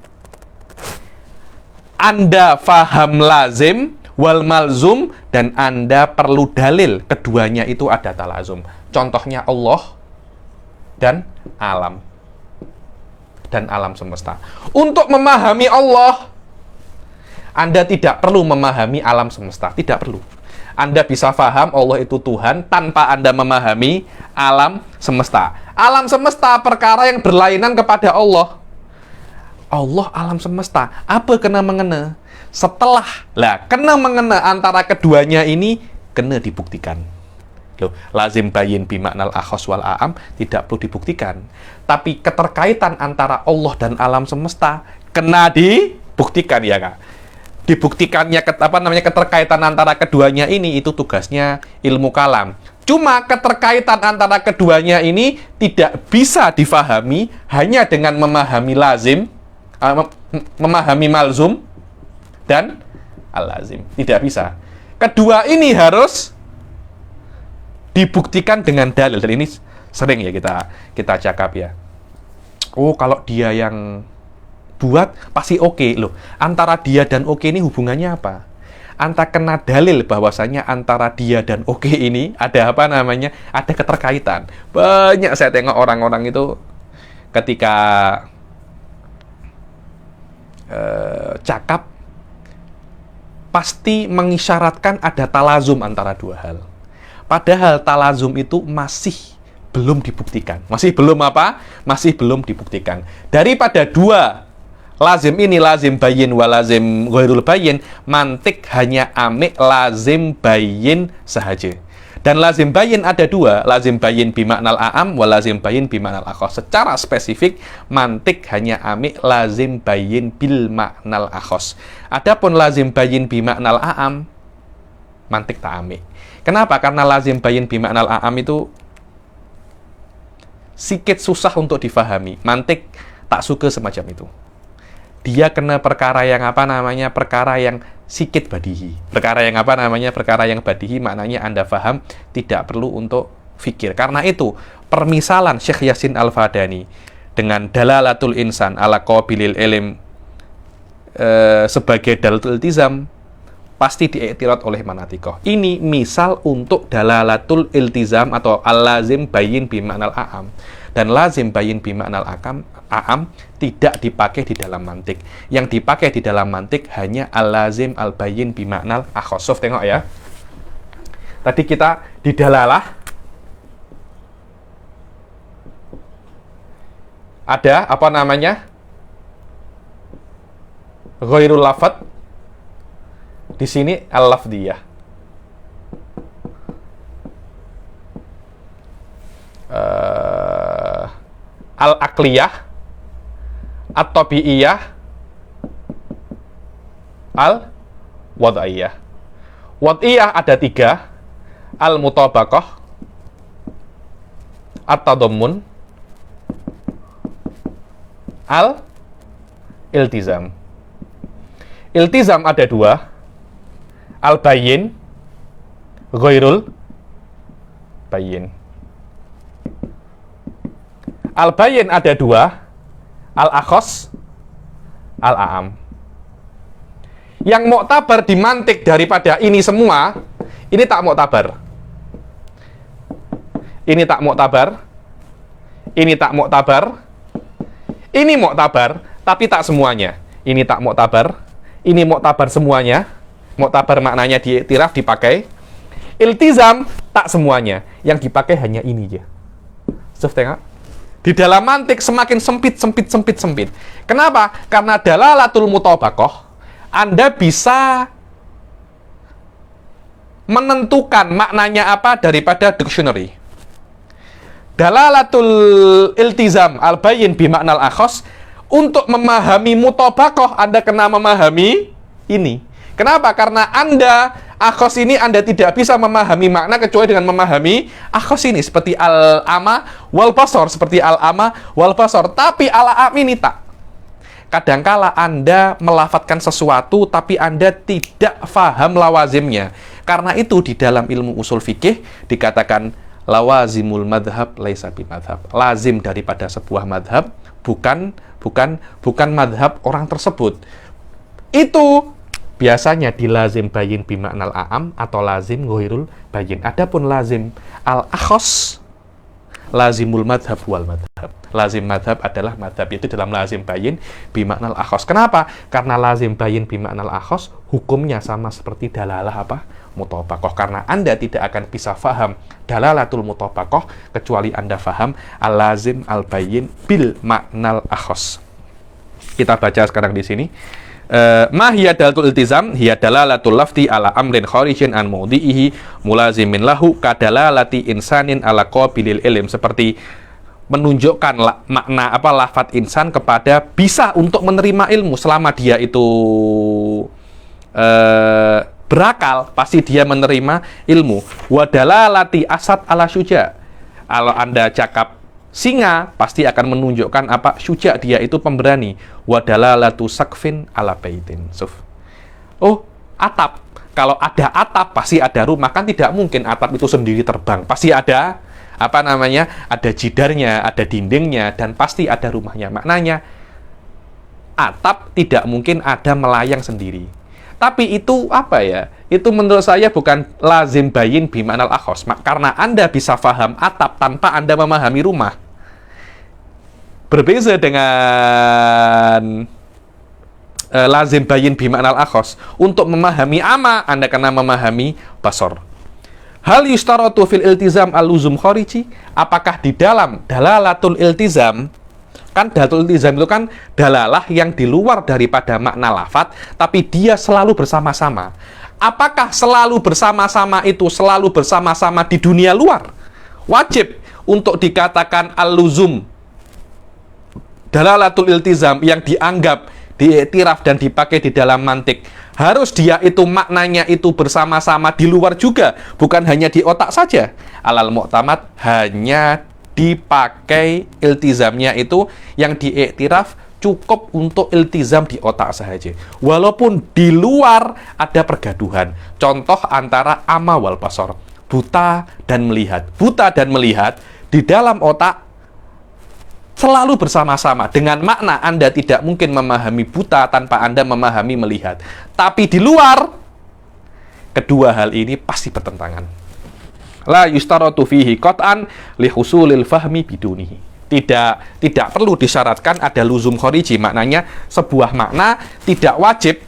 Speaker 1: Anda faham lazim wal malzum dan Anda perlu dalil, keduanya itu ada talazum. Contohnya Allah dan alam semesta. Untuk memahami Allah, Anda tidak perlu memahami alam semesta, tidak perlu. Anda bisa faham Allah itu Tuhan tanpa Anda memahami alam semesta. Alam semesta perkara yang berlainan kepada Allah. Allah alam semesta. Apa kena mengena? Setelah kena mengena antara keduanya ini kena dibuktikan. Loh, lazim bayyin bi maknal akhos wal a'am tidak perlu dibuktikan. Tapi keterkaitan antara Allah dan alam semesta kena dibuktikan ya, Kak. Dibuktikannya keterkaitan antara keduanya ini, itu tugasnya ilmu kalam. Cuma keterkaitan antara keduanya ini tidak bisa difahami hanya dengan memahami lazim, memahami malzum dan al-lazim. Tidak bisa. Kedua ini harus dibuktikan dengan dalil. Dan ini sering ya kita cakap ya. Oh, kalau dia yang buat pasti oke. Loh, antara dia dan oke ini hubungannya apa? Anta kena dalil bahwasanya antara dia dan oke ini ada apa namanya? Ada keterkaitan. Banyak saya tengok orang-orang itu ketika cakap pasti mengisyaratkan ada talazum antara dua hal. Padahal talazum itu masih belum dibuktikan. Masih belum apa? Masih belum dibuktikan. Daripada dua lazim ini, lazim bayyin wa lazim ghairul bayyin, mantik hanya amik lazim bayyin sahaja. Dan lazim bayin ada dua, lazim bayin bimaknal a'am, wal lazim bayin bimaknal akhos. Secara spesifik, mantik hanya amik lazim bayin bil maknal akhos. Adapun lazim bayin bimaknal a'am, mantik tak amik. Kenapa? Karena lazim bayin bimaknal a'am itu sikit susah untuk difahami. Mantik tak suka semacam itu. Dia kena perkara yang perkara yang sikit badihi. Perkara yang perkara yang badihi, maknanya Anda faham, tidak perlu untuk fikir. Karena itu, permisalan Syekh Yasin Al-Fadani dengan dalalatul insan ala qabilil ilm sebagai dalalatul iltizam pasti diiktirat oleh manatikoh. Ini misal untuk dalalatul iltizam atau al-lazim bayin bimaknal a'am. Dan lazim bayin bimaknal a'am tidak dipakai di dalam mantik. Yang dipakai di dalam mantik hanya al-lazim al-bayin bimaknal akhos. Tengok ya. Tadi kita di dalalah ada ghairul lafad. Di sini al-lafdiyah. Al-aqliyah, at-tabi'iyah, al-wad'iyah. Wad'iyah ada 3, al-mutabaqah, at-tadammun, al-iltizam. Iltizam ada 2, al-bayin, ghairul bayin. Al-bayin ada 2, al-akhos, al-a'am. Yang muktabar dimantik daripada ini semua, ini tak muktabar. Ini tak muktabar. Ini tak muktabar. Ini muktabar, tapi tak semuanya. Ini tak muktabar. Ini muktabar semuanya. Muktabar maknanya diiktiraf, dipakai. Iltizam tak semuanya. Yang dipakai hanya ini aja. Tengok. Di dalam mantik semakin sempit. Kenapa? Karena dalalatul mutabaqah, Anda bisa menentukan maknanya apa daripada dictionary. Dalalatul iltizam al-bayin bimaknal akhos, untuk memahami mutabaqah Anda kena memahami ini. Kenapa? Karena akhos ini Anda tidak bisa memahami makna kecuali dengan memahami akhos ini, seperti al-ama wal basor, seperti al-ama wal basor. Tapi al-am ini tak. Kadangkala Anda melafatkan sesuatu tapi Anda tidak faham lawazimnya. Karena itu di dalam ilmu usul fikih dikatakan lawazimul madhab laisa bimadhab. Lazim daripada sebuah madhab bukan madhab orang tersebut. Itu biasanya di lazim bayin bimaknal a'am atau lazim ghairul bayin. Adapun lazim al-akhos, lazimul madhab wal madhab. Lazim madhab adalah madhab, itu dalam lazim bayin bimaknal akhos. Kenapa? Karena lazim bayin bimaknal akhos hukumnya sama seperti dalalah mutabaqah. Karena Anda tidak akan bisa faham dalalatul mutabaqah kecuali Anda faham al-lazim al-bayin bil maknal akhos. Kita baca sekarang di sini. Ma hiya dalalatul iltizam hiya dalalatul lafzi ala amrin kharijin an mawdi'ihi mulazimin lahu kadalalati insanin ala qabilil ilm, seperti menunjukkan makna lafaz insan kepada bisa untuk menerima ilmu. Selama dia itu berakal, pasti dia menerima ilmu. Wa dalalati asad ala syuja, kalau Anda cakap singa, pasti akan menunjukkan syuja, dia itu pemberani. Wa dalalatu sakfin ala baitin. Oh, atap. Kalau ada atap, pasti ada rumah. Kan tidak mungkin atap itu sendiri terbang. Pasti ada ada jidarnya, ada dindingnya, dan pasti ada rumahnya. Maknanya atap tidak mungkin ada melayang sendiri. Tapi itu itu menurut saya bukan lazim bayin bimaknal akhos. Karena Anda bisa faham atap tanpa Anda memahami rumah. Berbeza dengan lazim bayin bimaknal akhos. Untuk memahami ama, Anda kena memahami basor. Hal yustaratu fil iltizam al-luzum khariji? Apakah di dalam dalalatul iltizam, kan dalalatul iltizam itu kan dalalah yang di luar daripada makna lafaz, tapi dia selalu bersama-sama. Apakah selalu bersama-sama itu selalu bersama-sama di dunia luar? Wajib untuk dikatakan al-luzum, dalalatul iltizam, yang dianggap, diiktiraf dan dipakai di dalam mantik. Harus dia itu maknanya itu bersama-sama di luar juga, bukan hanya di otak saja. Alal mu'tamad, hanya dipakai iltizamnya itu yang diiktiraf cukup untuk iltizam di otak saja. Walaupun di luar ada pergaduhan. Contoh antara ama wal basar, buta dan melihat. Buta dan melihat di dalam otak selalu bersama-sama. Dengan makna Anda tidak mungkin memahami buta tanpa Anda memahami melihat. Tapi di luar, kedua hal ini pasti bertentangan. La yustaratu fihi qat'an li husulil fahmi bidunihi. Tidak perlu disyaratkan ada luzum khariji. Maknanya sebuah makna tidak wajib,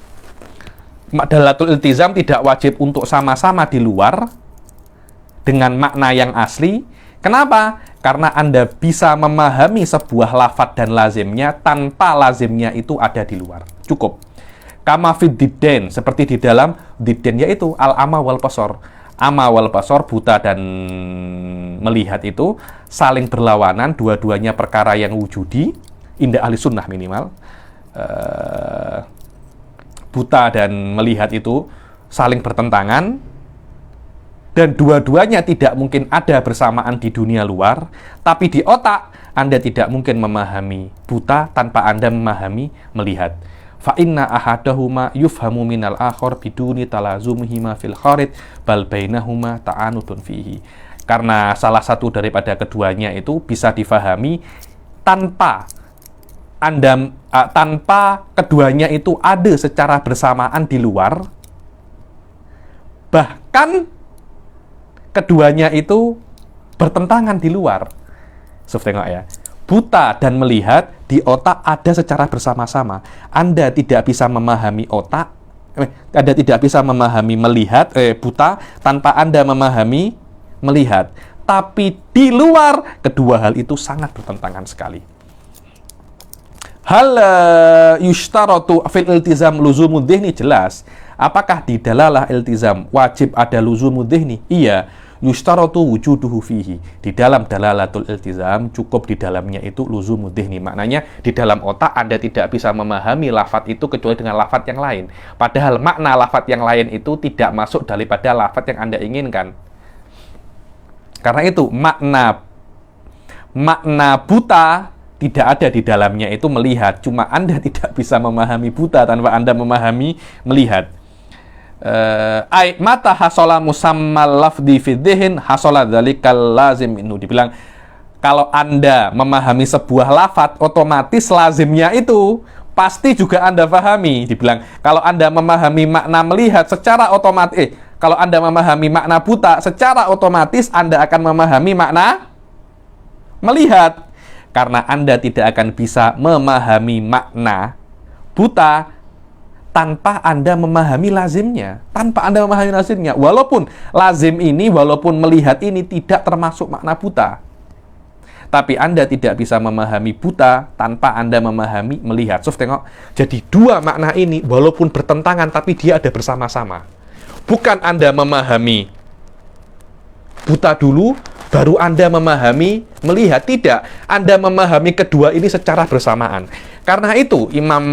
Speaker 1: dalatul iltizam tidak wajib untuk sama-sama di luar dengan makna yang asli. Kenapa? Karena Anda bisa memahami sebuah lafadz dan lazimnya tanpa lazimnya itu ada di luar. Cukup. Kama fid didden, seperti di dalam didden, yaitu al-ama wal basar. Ama wal basar, buta dan melihat itu saling berlawanan, dua-duanya perkara yang wujudi, indah ahli sunnah minimal. Buta dan melihat itu saling bertentangan, dan dua-duanya tidak mungkin ada bersamaan di dunia luar, tapi di otak Anda tidak mungkin memahami buta tanpa Anda memahami melihat. Fa inna ahadahuma yufhamu minal akhar biduni talazumihima fil kharid bal bainahuma ta'anudun fihi. Karena salah satu daripada keduanya itu bisa difahami tanpa tanpa keduanya itu ada secara bersamaan di luar, bahkan keduanya itu bertentangan di luar. Tengok ya. Buta dan melihat di otak ada secara bersama-sama. Anda tidak bisa memahami otak, Anda tidak bisa memahami melihat, buta tanpa Anda memahami melihat. Tapi di luar, kedua hal itu sangat bertentangan sekali. Hal yushtaratu fil iltizam luzumud dhihni, jelas. Apakah di dalalah iltizam wajib ada luzumud dhihni? Iya. Yushtaratu wujuduhu fihi. Di dalam dalalatul iltizam cukup di dalamnya itu luzumud dhihni. Maknanya di dalam otak Anda tidak bisa memahami lafadz itu kecuali dengan lafadz yang lain. Padahal makna lafadz yang lain itu tidak masuk daripada lafadz yang Anda inginkan. Karena itu makna buta tidak ada di dalamnya itu melihat. Cuma Anda tidak bisa memahami buta tanpa Anda memahami melihat. Mata hasola musammal lafdi fi dzihn hasola dzalikal lazim minhu. Dibilang kalau Anda memahami sebuah lafadz, otomatis lazimnya itu pasti juga Anda pahami. Dibilang kalau Anda memahami makna melihat secara otomatis, kalau Anda memahami makna buta secara otomatis Anda akan memahami makna melihat. Karena Anda tidak akan bisa memahami makna buta tanpa Anda memahami lazimnya. Tanpa Anda memahami lazimnya. Walaupun lazim ini, walaupun melihat ini tidak termasuk makna buta. Tapi Anda tidak bisa memahami buta tanpa Anda memahami melihat. Tengok. Jadi dua makna ini walaupun bertentangan tapi dia ada bersama-sama. Bukan Anda memahami buta dulu, baru Anda memahami melihat. Tidak. Anda memahami kedua ini secara bersamaan. Karena itu Imam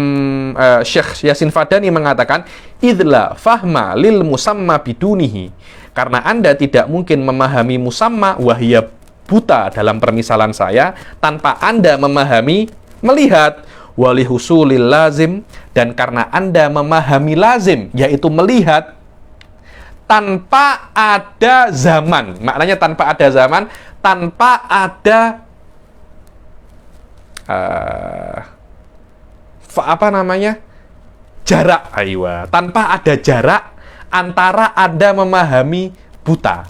Speaker 1: Syekh Yasin Fadani mengatakan idla fahma lil musamma bidunihi. Karena Anda tidak mungkin memahami musamma wahya buta dalam permisalan saya tanpa Anda memahami melihat. Wali husulil lazim, dan karena Anda memahami lazim yaitu melihat tanpa ada zaman. Maknanya tanpa ada zaman, tanpa ada jarak, tanpa ada jarak antara Anda memahami buta.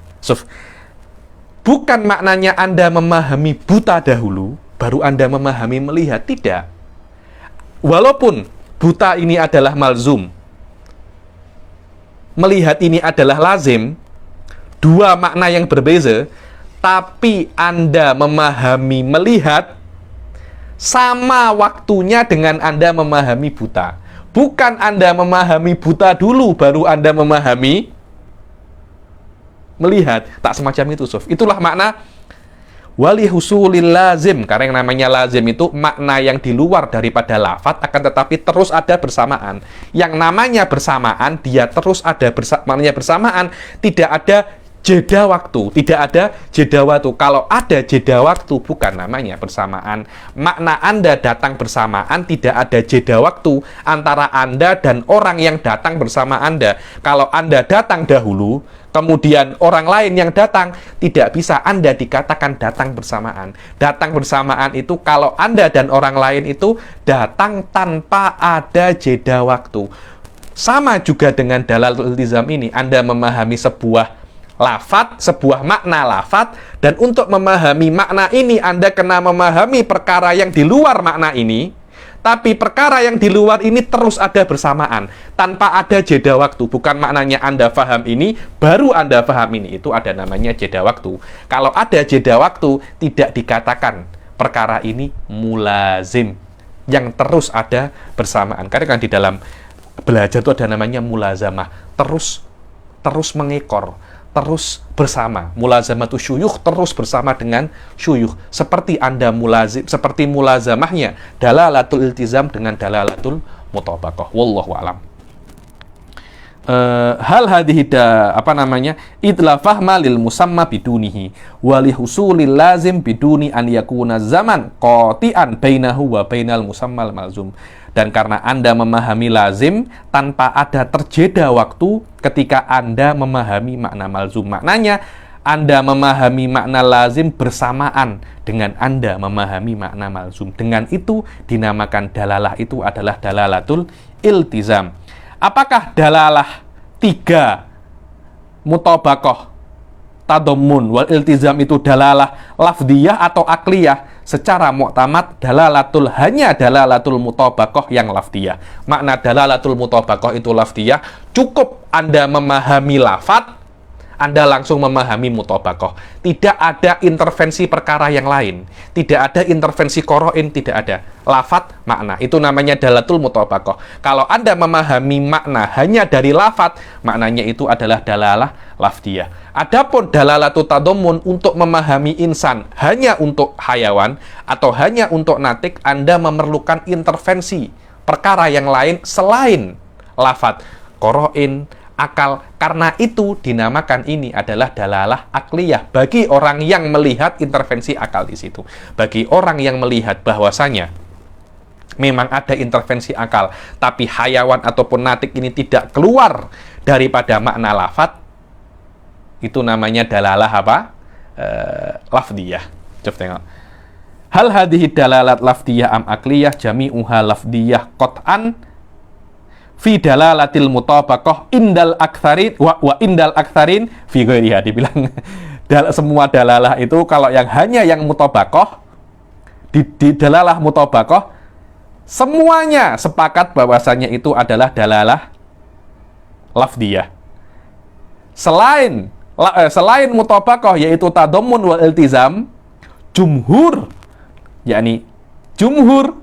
Speaker 1: Bukan maknanya Anda memahami buta dahulu baru Anda memahami melihat, tidak. Walaupun buta ini adalah malzum, melihat ini adalah lazim, dua makna yang berbeza, tapi Anda memahami melihat sama waktunya dengan Anda memahami buta. Bukan Anda memahami buta dulu, baru Anda memahami melihat. Tak semacam itu, Suf. Itulah makna wali husulil lazim. Karena yang namanya lazim itu makna yang di luar daripada lafadz, akan tetapi terus ada bersamaan. Yang namanya bersamaan, dia terus ada maknanya bersamaan, tidak ada jeda waktu, tidak ada jeda waktu. Kalau ada jeda waktu, bukan namanya bersamaan. Makna Anda datang bersamaan, tidak ada jeda waktu antara Anda dan orang yang datang bersama Anda. Kalau Anda datang dahulu, kemudian orang lain yang datang, tidak bisa Anda dikatakan datang bersamaan. Datang bersamaan itu kalau Anda dan orang lain itu datang tanpa ada jeda waktu. Sama juga dengan dalalatul iltizam ini, Anda memahami sebuah lafadz, sebuah makna lafadz, dan untuk memahami makna ini Anda kena memahami perkara yang di luar makna ini, tapi perkara yang di luar ini terus ada bersamaan tanpa ada jeda waktu. Bukan maknanya Anda paham ini baru Anda paham ini, itu ada namanya jeda waktu. Kalau ada jeda waktu, tidak dikatakan perkara ini mulazim yang terus ada bersamaan. Karena kan di dalam belajar itu ada namanya mulazamah, terus mengekor, terus bersama. Mulazamatu syuyukh, terus bersama dengan syuyukh. Seperti Anda mulazim, seperti mulazamahnya dalalatul iltizam dengan dalalatul mutabaqah. Wallahu a'lam. Hal hadhihi idla fahma lil musamma bidunihi wa li husulil lazim biduni an yakuna zaman qati'an bainahu wa bainal musammal malzum. Dan karena Anda memahami lazim tanpa ada terjeda waktu ketika Anda memahami makna malzum. Maknanya, Anda memahami makna lazim bersamaan dengan Anda memahami makna malzum. Dengan itu dinamakan dalalah itu adalah dalalatul iltizam. Apakah dalalah 3 mutabaqah tadammun wal iltizam itu dalalah lafdiyah atau akliyah? Secara mu'tamad hanya dalalatul mutabaqah yang lafdiyah. Makna dalalatul mutabaqah itu lafdiyah, cukup Anda memahami lafadz, Anda langsung memahami mutabaqah. Tidak ada intervensi perkara yang lain, tidak ada intervensi qoro'in, tidak ada. Lafadz, makna, itu namanya dalalatul mutabaqah. Kalau Anda memahami makna hanya dari lafadz, maknanya itu adalah dalalah lafdiyah. Adapun dalalatul tadammun untuk memahami insan hanya untuk hayawan atau hanya untuk natik, Anda memerlukan intervensi perkara yang lain selain lafadz, qoro'in, akal. Karena itu dinamakan ini adalah dalalah akliyah bagi orang yang melihat intervensi akal di situ. Bagi orang yang melihat bahwasanya memang ada intervensi akal, tapi hayawan ataupun natik ini tidak keluar daripada makna lafadz, itu namanya dalalah apa? Lafdiyah. Coba tengok. Hal hadhihi dalalat lafdiyah am akliyah jami'uha lafdiyah qat'an fi dalalatil mutabaqah indal aktsarin wa indal aktsarin fi ghairiha. Dibilang semua dalalah itu kalau yang hanya yang mutabaqah di dalalah mutabaqah semuanya sepakat bahwasanya itu adalah dalalah lafdiyah. Selain mutabaqah yaitu tadammun wal iltizam, jumhur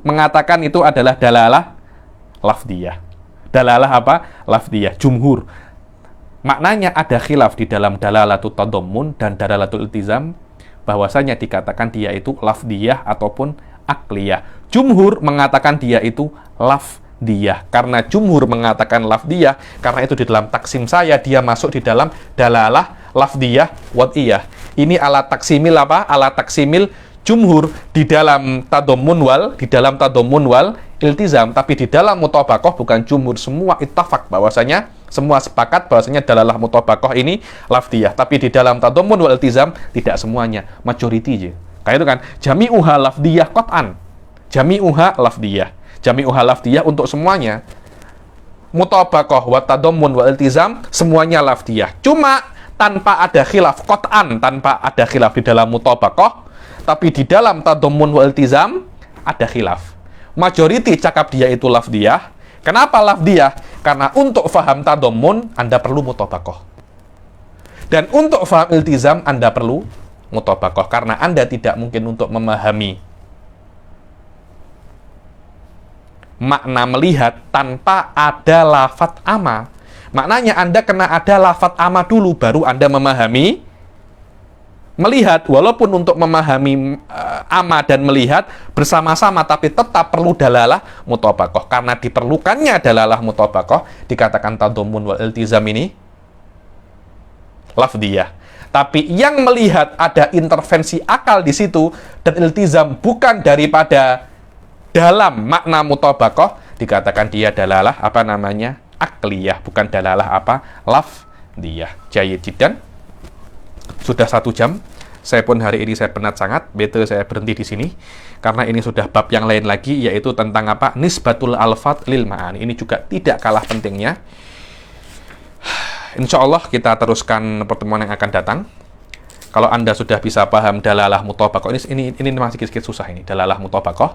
Speaker 1: mengatakan itu adalah dalalah lafdiyah. Dalalah apa? Lafdiyah, jumhur. Maknanya ada khilaf di dalam dalalatul tadammun dan dalalatul iltizam, bahwasanya dikatakan dia itu lafdiyah ataupun akliyah. Jumhur mengatakan dia itu lafdiyah. Karena jumhur mengatakan lafdiyah, karena itu di dalam taksim saya dia masuk di dalam dalalah lafdiyah wad'iyah. Ini alat taksimil apa? Alat taksimil jumhur di dalam tadammun wal iltizam, tapi di dalam mutabaqah bukan jumhur, semua ittafaq bahwasanya semua sepakat bahwasanya dalalah mutabaqah ini lafdiyah, tapi di dalam tadammun wal iltizam tidak semuanya, majority aja. Kayak itu kan, jami'uha lafdiyah qat'an. Jami'uha lafdiyah untuk semuanya. Mutabaqah wa tadammun wal iltizam semuanya lafdiyah. Cuma tanpa ada khilaf qat'an, tanpa ada khilaf di dalam mutabaqah, tapi di dalam tadammun wal iltizam ada khilaf. Majority cakap dia itu lafdiyah. Kenapa lafdiyah? Karena untuk faham tadammun Anda perlu mutabaqah. Dan untuk faham iltizam Anda perlu mutabaqah, karena Anda tidak mungkin untuk memahami makna melihat tanpa ada lafat ama. Maknanya Anda kena ada lafat ama dulu, baru Anda memahami melihat. Walaupun untuk memahami ama dan melihat bersama-sama, tapi tetap perlu dalalah mutabaqah. Karena diperlukannya dalalah mutabaqah, dikatakan tadammun wal iltizam ini lafdiyah. Tapi yang melihat ada intervensi akal di situ dan iltizam bukan daripada dalam makna mutabaqah, dikatakan dia dalalah apa namanya? Akliyah, bukan dalalah apa? Lafdiyah. Jayyid jiddan. Sudah 1 jam. Saya pun hari ini saya penat sangat. Better saya berhenti di sini karena ini sudah bab yang lain lagi, yaitu tentang apa? Nisbatul alfat lil ma'ani. Ini juga tidak kalah pentingnya. Insya Allah kita teruskan pertemuan yang akan datang. Kalau Anda sudah bisa paham dalalah mutabaqah, ini masih sedikit susah ini. Dalalah mutabaqah,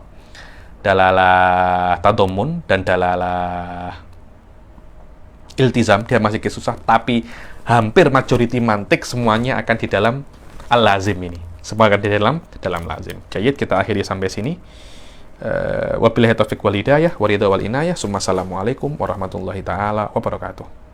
Speaker 1: dalalah tadammun, dan dalalah iltizam, dia masih sedikit susah. Tapi hampir majority mantik semuanya akan di dalam al-lazim ini. Semua akan di dalam lazim. Jayyid, kita akhiri sampai sini. Wabillahi taufiq wal hidayah, waridha wal inayah. Assalamualaikum warahmatullahi taala wabarakatuh.